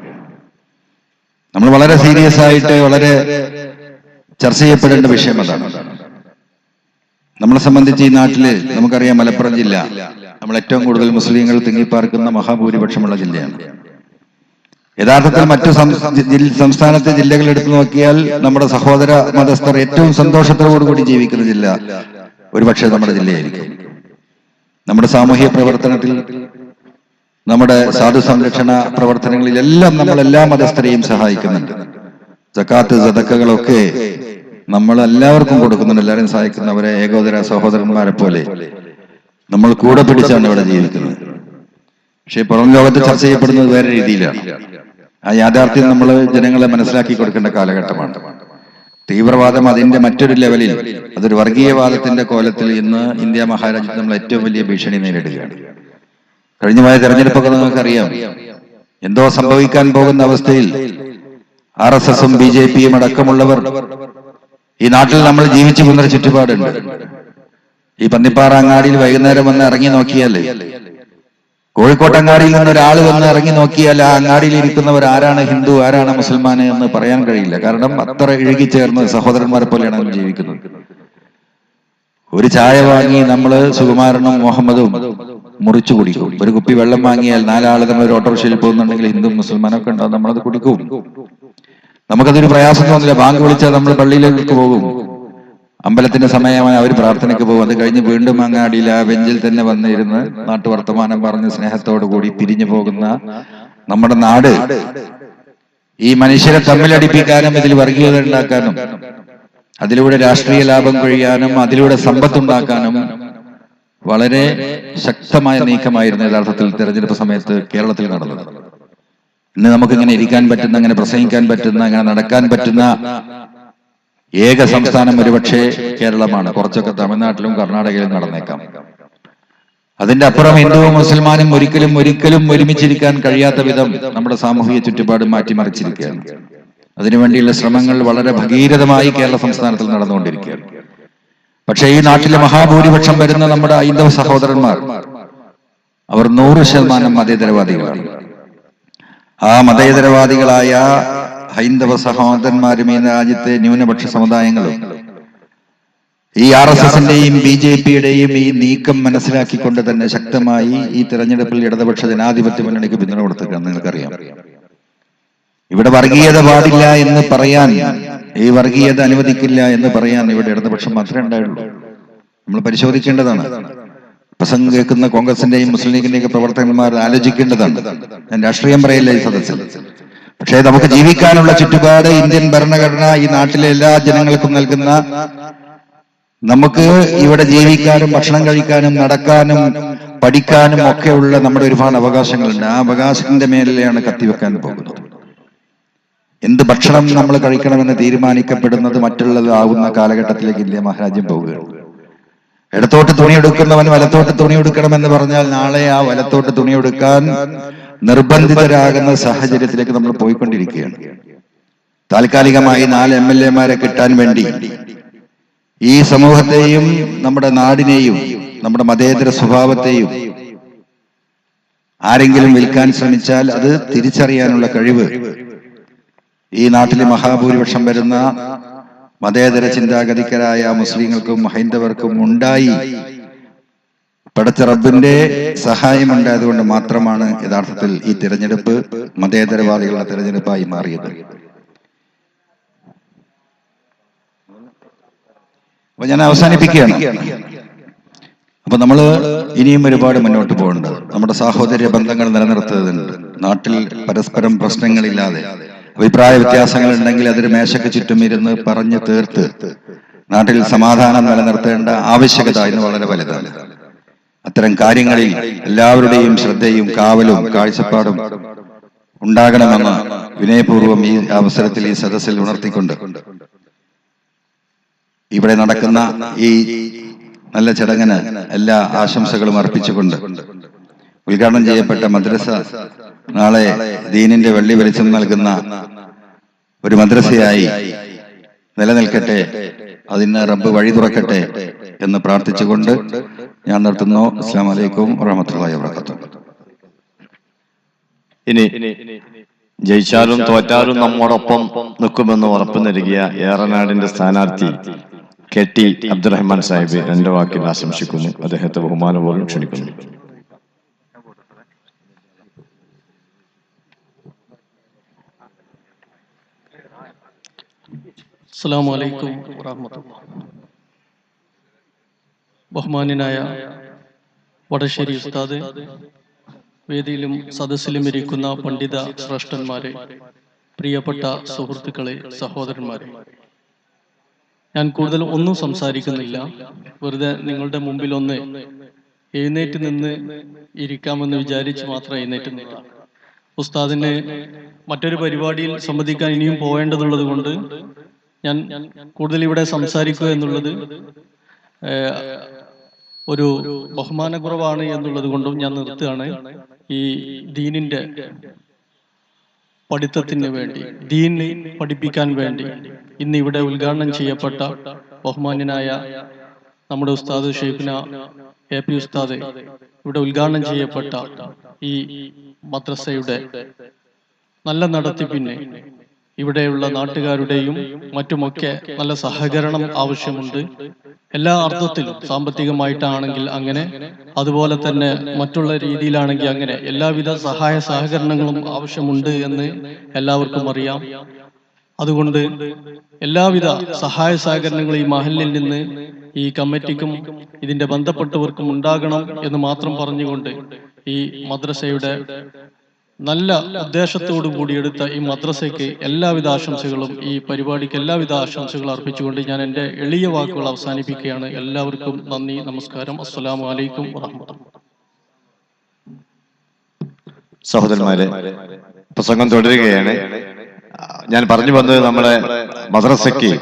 നമ്മൾ വളരെ സീരിയസ് ആയിട്ട് വളരെ ചർച്ച ചെയ്യപ്പെടേണ്ട വിഷയം അതാണ്. നമ്മളെ സംബന്ധിച്ച് ഈ നാട്ടില് നമുക്കറിയാം, മലപ്പുറം ജില്ല നമ്മൾ ഏറ്റവും കൂടുതൽ മുസ്ലിങ്ങൾ തിങ്ങിപ്പാർക്കുന്ന മഹാഭൂരിപക്ഷമുള്ള ജില്ലയാണ്. യഥാർത്ഥത്തിൽ മറ്റു സംസ്ഥാനത്തെ ജില്ലകൾ എടുത്തു നോക്കിയാൽ നമ്മുടെ സഹോദര മതസ്ഥർ ഏറ്റവും സന്തോഷത്തോടുകൂടി ജീവിക്കുന്ന ജില്ല ഒരുപക്ഷെ നമ്മുടെ ജില്ലയായിരിക്കും. നമ്മുടെ സാമൂഹ്യ പ്രവർത്തനത്തിൽ, നമ്മുടെ സാധു സംരക്ഷണ പ്രവർത്തനങ്ങളിലെല്ലാം നമ്മൾ എല്ലാ മതസ്ഥരെയും സഹായിക്കുന്നുണ്ട്. സക്കാത്ത്, സദക്കകളൊക്കെ നമ്മൾ എല്ലാവർക്കും കൊടുക്കുന്നുണ്ട്. എല്ലാവരും സഹായിക്കുന്നവരെ ഏകോദര സഹോദരന്മാരെ പോലെ നമ്മൾ കൂടെ പിടിച്ചാണ് ഇവിടെ ജീവിക്കുന്നത്. പക്ഷെ പുറം ലോകത്ത് ചർച്ച ചെയ്യപ്പെടുന്നത് വേറെ രീതിയിലാണ്. ആ യാഥാർത്ഥ്യം നമ്മൾ ജനങ്ങളെ മനസ്സിലാക്കി കൊടുക്കേണ്ട കാലഘട്ടമാണ്. തീവ്രവാദം അതിന്റെ മറ്റൊരു ലെവലിൽ, അതൊരു വർഗീയവാദത്തിന്റെ കോലത്തിൽ ഇന്ന് ഇന്ത്യ മഹാരാജ്യത്ത് നമ്മൾ ഏറ്റവും വലിയ ഭീഷണി നേരിടുകയാണ്. കഴിഞ്ഞ തെരഞ്ഞെടുപ്പൊക്കെ നിങ്ങൾക്കറിയാം, എന്തോ സംഭവിക്കാൻ പോകുന്ന അവസ്ഥയിൽ RSSഉം BJPയും അടക്കമുള്ളവർ ഈ നാട്ടിൽ നമ്മൾ ജീവിച്ചു പോകുന്ന ചുറ്റുപാടുണ്ട്. ഈ പന്നിപ്പാറ അങ്ങാടിയിൽ വൈകുന്നേരം വന്ന് ഇറങ്ങി നോക്കിയാൽ, കോഴിക്കോട്ടങ്ങാടിയിൽ നിന്ന് ഒരാൾ വന്ന് ഇറങ്ങി നോക്കിയാൽ ആ അങ്ങാടിയിൽ ഇരിക്കുന്നവർ ആരാണ് ഹിന്ദു, ആരാണ് മുസൽമാന് എന്ന് പറയാൻ കഴിയില്ല. കാരണം അത്ര ഇഴുകിച്ചേർന്ന് സഹോദരന്മാരെ പോലെയാണ് നമ്മൾ ജീവിക്കുന്നത്. ഒരു ചായ വാങ്ങി നമ്മള് സുകുമാരനും മുഹമ്മദും മുറിച്ചു കുടിക്കും. ഒരു കുപ്പി വെള്ളം വാങ്ങിയാൽ നാലാള് നമ്മൾ ഒരു ഓട്ടോറിക്ഷയിൽ പോകുന്നുണ്ടെങ്കിൽ ഹിന്ദു മുസൽമാനൊക്കെ ഉണ്ടാവും, നമ്മളത് കുടിക്കും. നമുക്കതൊരു പ്രയാസം തോന്നില്ല. ബാങ്ക് വിളിച്ചാൽ നമ്മൾ പള്ളിയിലേക്ക് പോകും, അമ്പലത്തിന്റെ സമയമായി അവർ പ്രാർത്ഥനയ്ക്ക് പോകും. അത് കഴിഞ്ഞ് വീണ്ടും അങ്ങാടിയിൽ ആ ബെഞ്ചിൽ തന്നെ വന്നിരുന്ന് നാട്ടുവർത്തമാനം പറഞ്ഞ് സ്നേഹത്തോടു കൂടി പിരിഞ്ഞു പോകുന്ന നമ്മുടെ നാട് ഈ മനുഷ്യരെ തമ്മിലടിപ്പിക്കാനും ഇതിൽ വർഗീയത ഉണ്ടാക്കാനും അതിലൂടെ രാഷ്ട്രീയ ലാഭം കൊഴിയാനും അതിലൂടെ സമ്പത്തുണ്ടാക്കാനും വളരെ ശക്തമായ നീക്കമായിരുന്നു യഥാർത്ഥത്തിൽ തെരഞ്ഞെടുപ്പ് സമയത്ത് കേരളത്തിൽ നടന്നത്. ഇന്ന് നമുക്കിങ്ങനെ ഇരിക്കാൻ പറ്റുന്ന, അങ്ങനെ പ്രസംഗിക്കാൻ പറ്റുന്ന, അങ്ങനെ നടക്കാൻ പറ്റുന്ന ഏക സംസ്ഥാനം ഒരുപക്ഷെ കേരളമാണ്. കുറച്ചൊക്കെ തമിഴ്നാട്ടിലും കർണാടകയിലും നടന്നേക്കാം. അതിന്റെ അപ്പുറം ഹിന്ദുവും മുസൽമാനും ഒരിക്കലും ഒരുമിച്ചിരിക്കാൻ കഴിയാത്ത വിധം നമ്മുടെ സാമൂഹിക ചുറ്റുപാട് മാറ്റിമറിച്ചിരിക്കുകയാണ്. അതിനുവേണ്ടിയുള്ള ശ്രമങ്ങൾ വളരെ ഭഗീരഥമായി കേരള സംസ്ഥാനത്തിൽ നടന്നുകൊണ്ടിരിക്കുകയാണ്. പക്ഷേ ഈ നാട്ടിലെ മഹാഭൂരിപക്ഷം വരുന്ന നമ്മുടെ ഹൈന്ദവ സഹോദരന്മാർ അവർ 100% മതേതരവാദികളാണ്. ആ മതേതരവാദികളായ ഹൈന്ദവ സഹോദരന്മാരും ഈ രാജ്യത്തെ ന്യൂനപക്ഷ സമുദായങ്ങളും ഈ RSSന്റെയും BJPയുടെയും ഈ നീക്കം മനസ്സിലാക്കിക്കൊണ്ട് തന്നെ ശക്തമായി ഈ തെരഞ്ഞെടുപ്പിൽ ഇടതുപക്ഷ ജനാധിപത്യ മുന്നണിക്ക് പിന്തുണ കൊടുത്തിട്ടാണ്. നിങ്ങൾക്കറിയാം, ഇവിടെ വർഗീയത പാടില്ല എന്ന് പറയാൻ, ഈ വർഗീയത അനുവദിക്കില്ല എന്ന് പറയാൻ ഇവിടെ ഇടതുപക്ഷം മാത്രമേ ഉണ്ടായുള്ളൂ. നമ്മൾ പരിശോധിക്കേണ്ടതാണ്. പ്രസംഗം കേൾക്കുന്ന കോൺഗ്രസിന്റെയും മുസ്ലിം ലീഗിന്റെയും പ്രവർത്തകന്മാർ ആലോചിക്കേണ്ടതാണ്. ഞാൻ രാഷ്ട്രീയം പറയില്ല ഈ സദസ്സിൽ. പക്ഷേ നമുക്ക് ജീവിക്കാനുള്ള ചുറ്റുപാട് ഇന്ത്യൻ ഭരണഘടന ഈ നാട്ടിലെ എല്ലാ ജനങ്ങൾക്കും നൽകുന്ന, നമുക്ക് ഇവിടെ ജീവിക്കാനും ഭക്ഷണം കഴിക്കാനും നടക്കാനും പഠിക്കാനും ഒക്കെയുള്ള നമ്മുടെ ഒരുപാട് അവകാശങ്ങളുണ്ട്. ആ അവകാശത്തിന്റെ മേലെയാണ് കത്തിവെക്കാൻ പോകുന്നത്. എന്ത് ഭക്ഷണം നമ്മൾ കഴിക്കണമെന്ന് തീരുമാനിക്കപ്പെടുന്നത് മറ്റുള്ളതാവുന്ന കാലഘട്ടത്തിലേക്ക് ഇന്ത്യ മഹാരാജ്യം പോവുകയാണ്. ഇടത്തോട്ട് തുണിയെടുക്കുന്നവൻ വലത്തോട്ട് തുണിയെടുക്കണമെന്ന് പറഞ്ഞാൽ നാളെ ആ വലത്തോട്ട് തുണിയെടുക്കാൻ നിർബന്ധിതരാകുന്ന സാഹചര്യത്തിലേക്ക് നമ്മൾ പോയിക്കൊണ്ടിരിക്കുകയാണ്. താൽക്കാലികമായി 4 MLA-മാരെ കിട്ടാൻ വേണ്ടി ഈ സമൂഹത്തെയും നമ്മുടെ നാടിനെയും നമ്മുടെ മതേതര സ്വഭാവത്തെയും ആരെങ്കിലും വിൽക്കാൻ ശ്രമിച്ചാൽ അത് തിരിച്ചറിയാനുള്ള കഴിവ് ഈ നാട്ടിലെ മഹാഭൂരിപക്ഷം വരുന്ന മതേതര ചിന്താഗതിക്കരായ മുസ്ലിങ്ങൾക്കും ഹൈന്ദവർക്കും ഉണ്ടായി. പടച്ച റബ്ബിന്റെ സഹായമുണ്ടായതുകൊണ്ട് മാത്രമാണ് യഥാർത്ഥത്തിൽ ഈ തിരഞ്ഞെടുപ്പ് മതേതരവാദികളുടെ തിരഞ്ഞെടുപ്പായി മാറിയത്. അപ്പൊ ഞാൻ അവസാനിപ്പിക്കുകയാണ്. അപ്പൊ നമ്മൾ ഇനിയും ഒരുപാട് മുന്നോട്ട് പോകേണ്ടത്, നമ്മുടെ സാഹോദര്യ ബന്ധങ്ങൾ നിലനിർത്തുന്നുണ്ട്. നാട്ടിൽ പരസ്പരം പ്രശ്നങ്ങളില്ലാതെ, അഭിപ്രായ വ്യത്യാസങ്ങൾ ഉണ്ടെങ്കിൽ അതൊരു മേശയ്ക്ക് ചുറ്റും ഇരുന്ന് പറഞ്ഞു തീർത്ത് നാട്ടിൽ സമാധാനം നിലനിർത്തേണ്ട ആവശ്യകത ഇന്ന് വളരെ വലുതാണ്. അത്തരം കാര്യങ്ങളിൽ എല്ലാവരുടെയും ശ്രദ്ധയും കാവലും കാഴ്ചപ്പാടും ഉണ്ടാകണമെന്ന് വിനയപൂർവ്വം ഈ അവസരത്തിൽ ഈ സദസ്സിൽ ഉണർത്തിക്കൊണ്ട് ഇവിടെ നടക്കുന്ന ഈ നല്ല ചടങ്ങിന് എല്ലാ ആശംസകളും അർപ്പിച്ചുകൊണ്ട് ഉദ്ഘാടനം ചെയ്യപ്പെട്ട മദ്രസ നാളെ ദീനിന്റെ വെള്ളി വെളിച്ചം നൽകുന്ന ഒരു മദ്രസയായി നിലനിൽക്കട്ടെ, അതിന് റബ്ബ് വഴി തുറക്കട്ടെ എന്ന് പ്രാർത്ഥിച്ചുകൊണ്ട് ഞാൻ നിർത്തുന്നു. അസ്സലാമു അലൈക്കും വറഹ്മത്തുള്ളാഹി വബറകാതുഹു. ഇനി ജയിച്ചാലും തോറ്റാലും നമ്മോടൊപ്പം നിൽക്കുമെന്ന് ഉറപ്പു നൽകിയ ഏറനാടിന്റെ സ്ഥാനാർത്ഥി KT അബ്ദുറഹ്മാൻ സാഹിബ് 2 വാക്കിൽ ആശംസിക്കുന്നു. അദ്ദേഹത്തെ ബഹുമാനപൂർവ്വം ക്ഷണിക്കുന്നു. അസ്സലാമു അലൈക്കും വറഹ്മത്തുള്ളാഹി. ബഹുമാന്യനായ വടശ്ശേരി ഉസ്താദ്, വേദിയിലും സദസ്സിലും ഇരിക്കുന്ന പണ്ഡിത ശ്രേഷ്ഠന്മാരെ, പ്രിയപ്പെട്ട സുഹൃത്തുക്കളെ, സഹോദരന്മാരെ, ഞാൻ കൂടുതൽ ഒന്നും സംസാരിക്കുന്നില്ല. വെറുതെ നിങ്ങളുടെ മുമ്പിൽ ഒന്ന് എഴുന്നേറ്റ് നിന്ന് ഇരിക്കാമെന്ന് വിചാരിച്ച് മാത്രം എഴുന്നേറ്റ് നിന്നതാണ്. ഉസ്താദിന് മറ്റൊരു പരിപാടിയിൽ സംബന്ധിക്കാൻ ഇനിയും പോവേണ്ടതുള്ളത് കൊണ്ട് ഞാൻ കൂടുതൽ ഇവിടെ സംസാരിക്കുക എന്നുള്ളത് ഒരു ബഹുമാനക്കുറവാണ് എന്നുള്ളത് കൊണ്ടും ഞാൻ നിർത്തുകയാണ്. ഈ ദീനിന്റെ പഠിത്തത്തിന് വേണ്ടി, ദീന് പഠിപ്പിക്കാൻ വേണ്ടി ഇന്ന് ഇവിടെ ഉദ്ഘാടനം ചെയ്യപ്പെട്ട ബഹുമാന്യനായ നമ്മുടെ ഉസ്താദ് ഷെയ്ഖുന AP ഉസ്താദ് ഇവിടെ ഉദ്ഘാടനം ചെയ്യപ്പെട്ട ഈ മദ്രസയുടെ നല്ല നടത്തിപ്പിന് ഇവിടെയുള്ള നാട്ടുകാരുടെയും മറ്റുമൊക്കെ നല്ല സഹകരണം ആവശ്യമുണ്ട്. എല്ലാ അർത്ഥത്തിലും, സാമ്പത്തികമായിട്ടാണെങ്കിൽ അങ്ങനെ, അതുപോലെ തന്നെ മറ്റുള്ള രീതിയിലാണെങ്കിൽ അങ്ങനെ, എല്ലാവിധ സഹായ സഹകരണങ്ങളും ആവശ്യമുണ്ട് എന്ന് എല്ലാവർക്കും അറിയാം. അതുകൊണ്ട് എല്ലാവിധ സഹായ സഹകരണങ്ങളും ഈ മഹല്ലിൽ നിന്ന് ഈ കമ്മിറ്റിക്കും ഇതിന്റെ ബന്ധപ്പെട്ടവർക്കും ഉണ്ടാകണം എന്ന് മാത്രം പറഞ്ഞുകൊണ്ട് ഈ മദ്രസയുടെ നല്ല ഉദ്ദേശത്തോടു കൂടി എടുത്ത ഈ മദ്രസയ്ക്ക് എല്ലാവിധ ആശംസകളും, ഈ പരിപാടിക്ക് എല്ലാവിധ ആശംസകളും അർപ്പിച്ചുകൊണ്ട് ഞാൻ എൻ്റെ എളിയ വാക്കുകൾ അവസാനിപ്പിക്കുകയാണ്. എല്ലാവർക്കും നന്ദി, നമസ്കാരം. അസ്സലാമു അലൈക്കും വറഹ്മത്തുള്ളാഹി. സഹോദരന്മാരെ, പ്രസംഗം തുടരുകയാണ്. ഞാൻ പറഞ്ഞു വന്നത് നമ്മുടെ മദ്രസയ്ക്ക്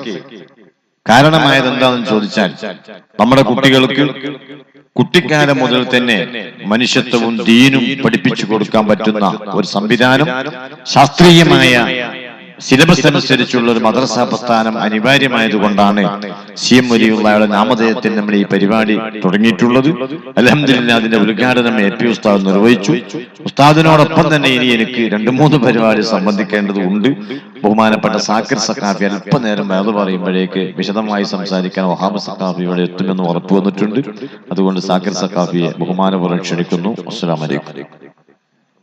കാരണമായത് എന്താണെന്ന് ചോദിച്ചാൽ, നമ്മുടെ കുട്ടികൾക്ക് കുട്ടിക്കാലം മുതൽ തന്നെ മനുഷ്യത്വവും ദീനും പഠിപ്പിച്ചു കൊടുക്കാൻ പറ്റുന്ന ഒരു സംവിധാനം, ശാസ്ത്രീയമായ സിലബസ് അനുസരിച്ചുള്ള ഒരു മദ്രസ പ്രസ്ഥാനം അനിവാര്യമായതുകൊണ്ടാണ് CM വലിയുള്ളയുടെ നാമധേയത്തിൽ നമ്മൾ ഈ പരിപാടി തുടങ്ങിയിട്ടുള്ളത്. അൽഹംദുലില്ലാഹ് അതിന്റെ ഉദ്ഘാടനം AP ഉസ്താദ് നിർവഹിച്ചു. ഉസ്താദിനോടൊപ്പം തന്നെ ഇനി എനിക്ക് 2-3 പരിപാടി സംബന്ധിക്കേണ്ടതുണ്ട്. ബഹുമാനപ്പെട്ട സാക്കിർ സഖാഫി അല്പനേരം വേദ പറയുമ്പോഴേക്ക് വിശദമായി സംസാരിക്കാൻ വഹാബ് സഖാഫി ഇവിടെ എത്തുമെന്ന് ഉറപ്പു വന്നിട്ടുണ്ട്. അതുകൊണ്ട് സാക്കിർ സഖാഫിയെ ബഹുമാനപൂർവ്വം ക്ഷണിക്കുന്നു. അസ്സലാമു അലൈക്കും.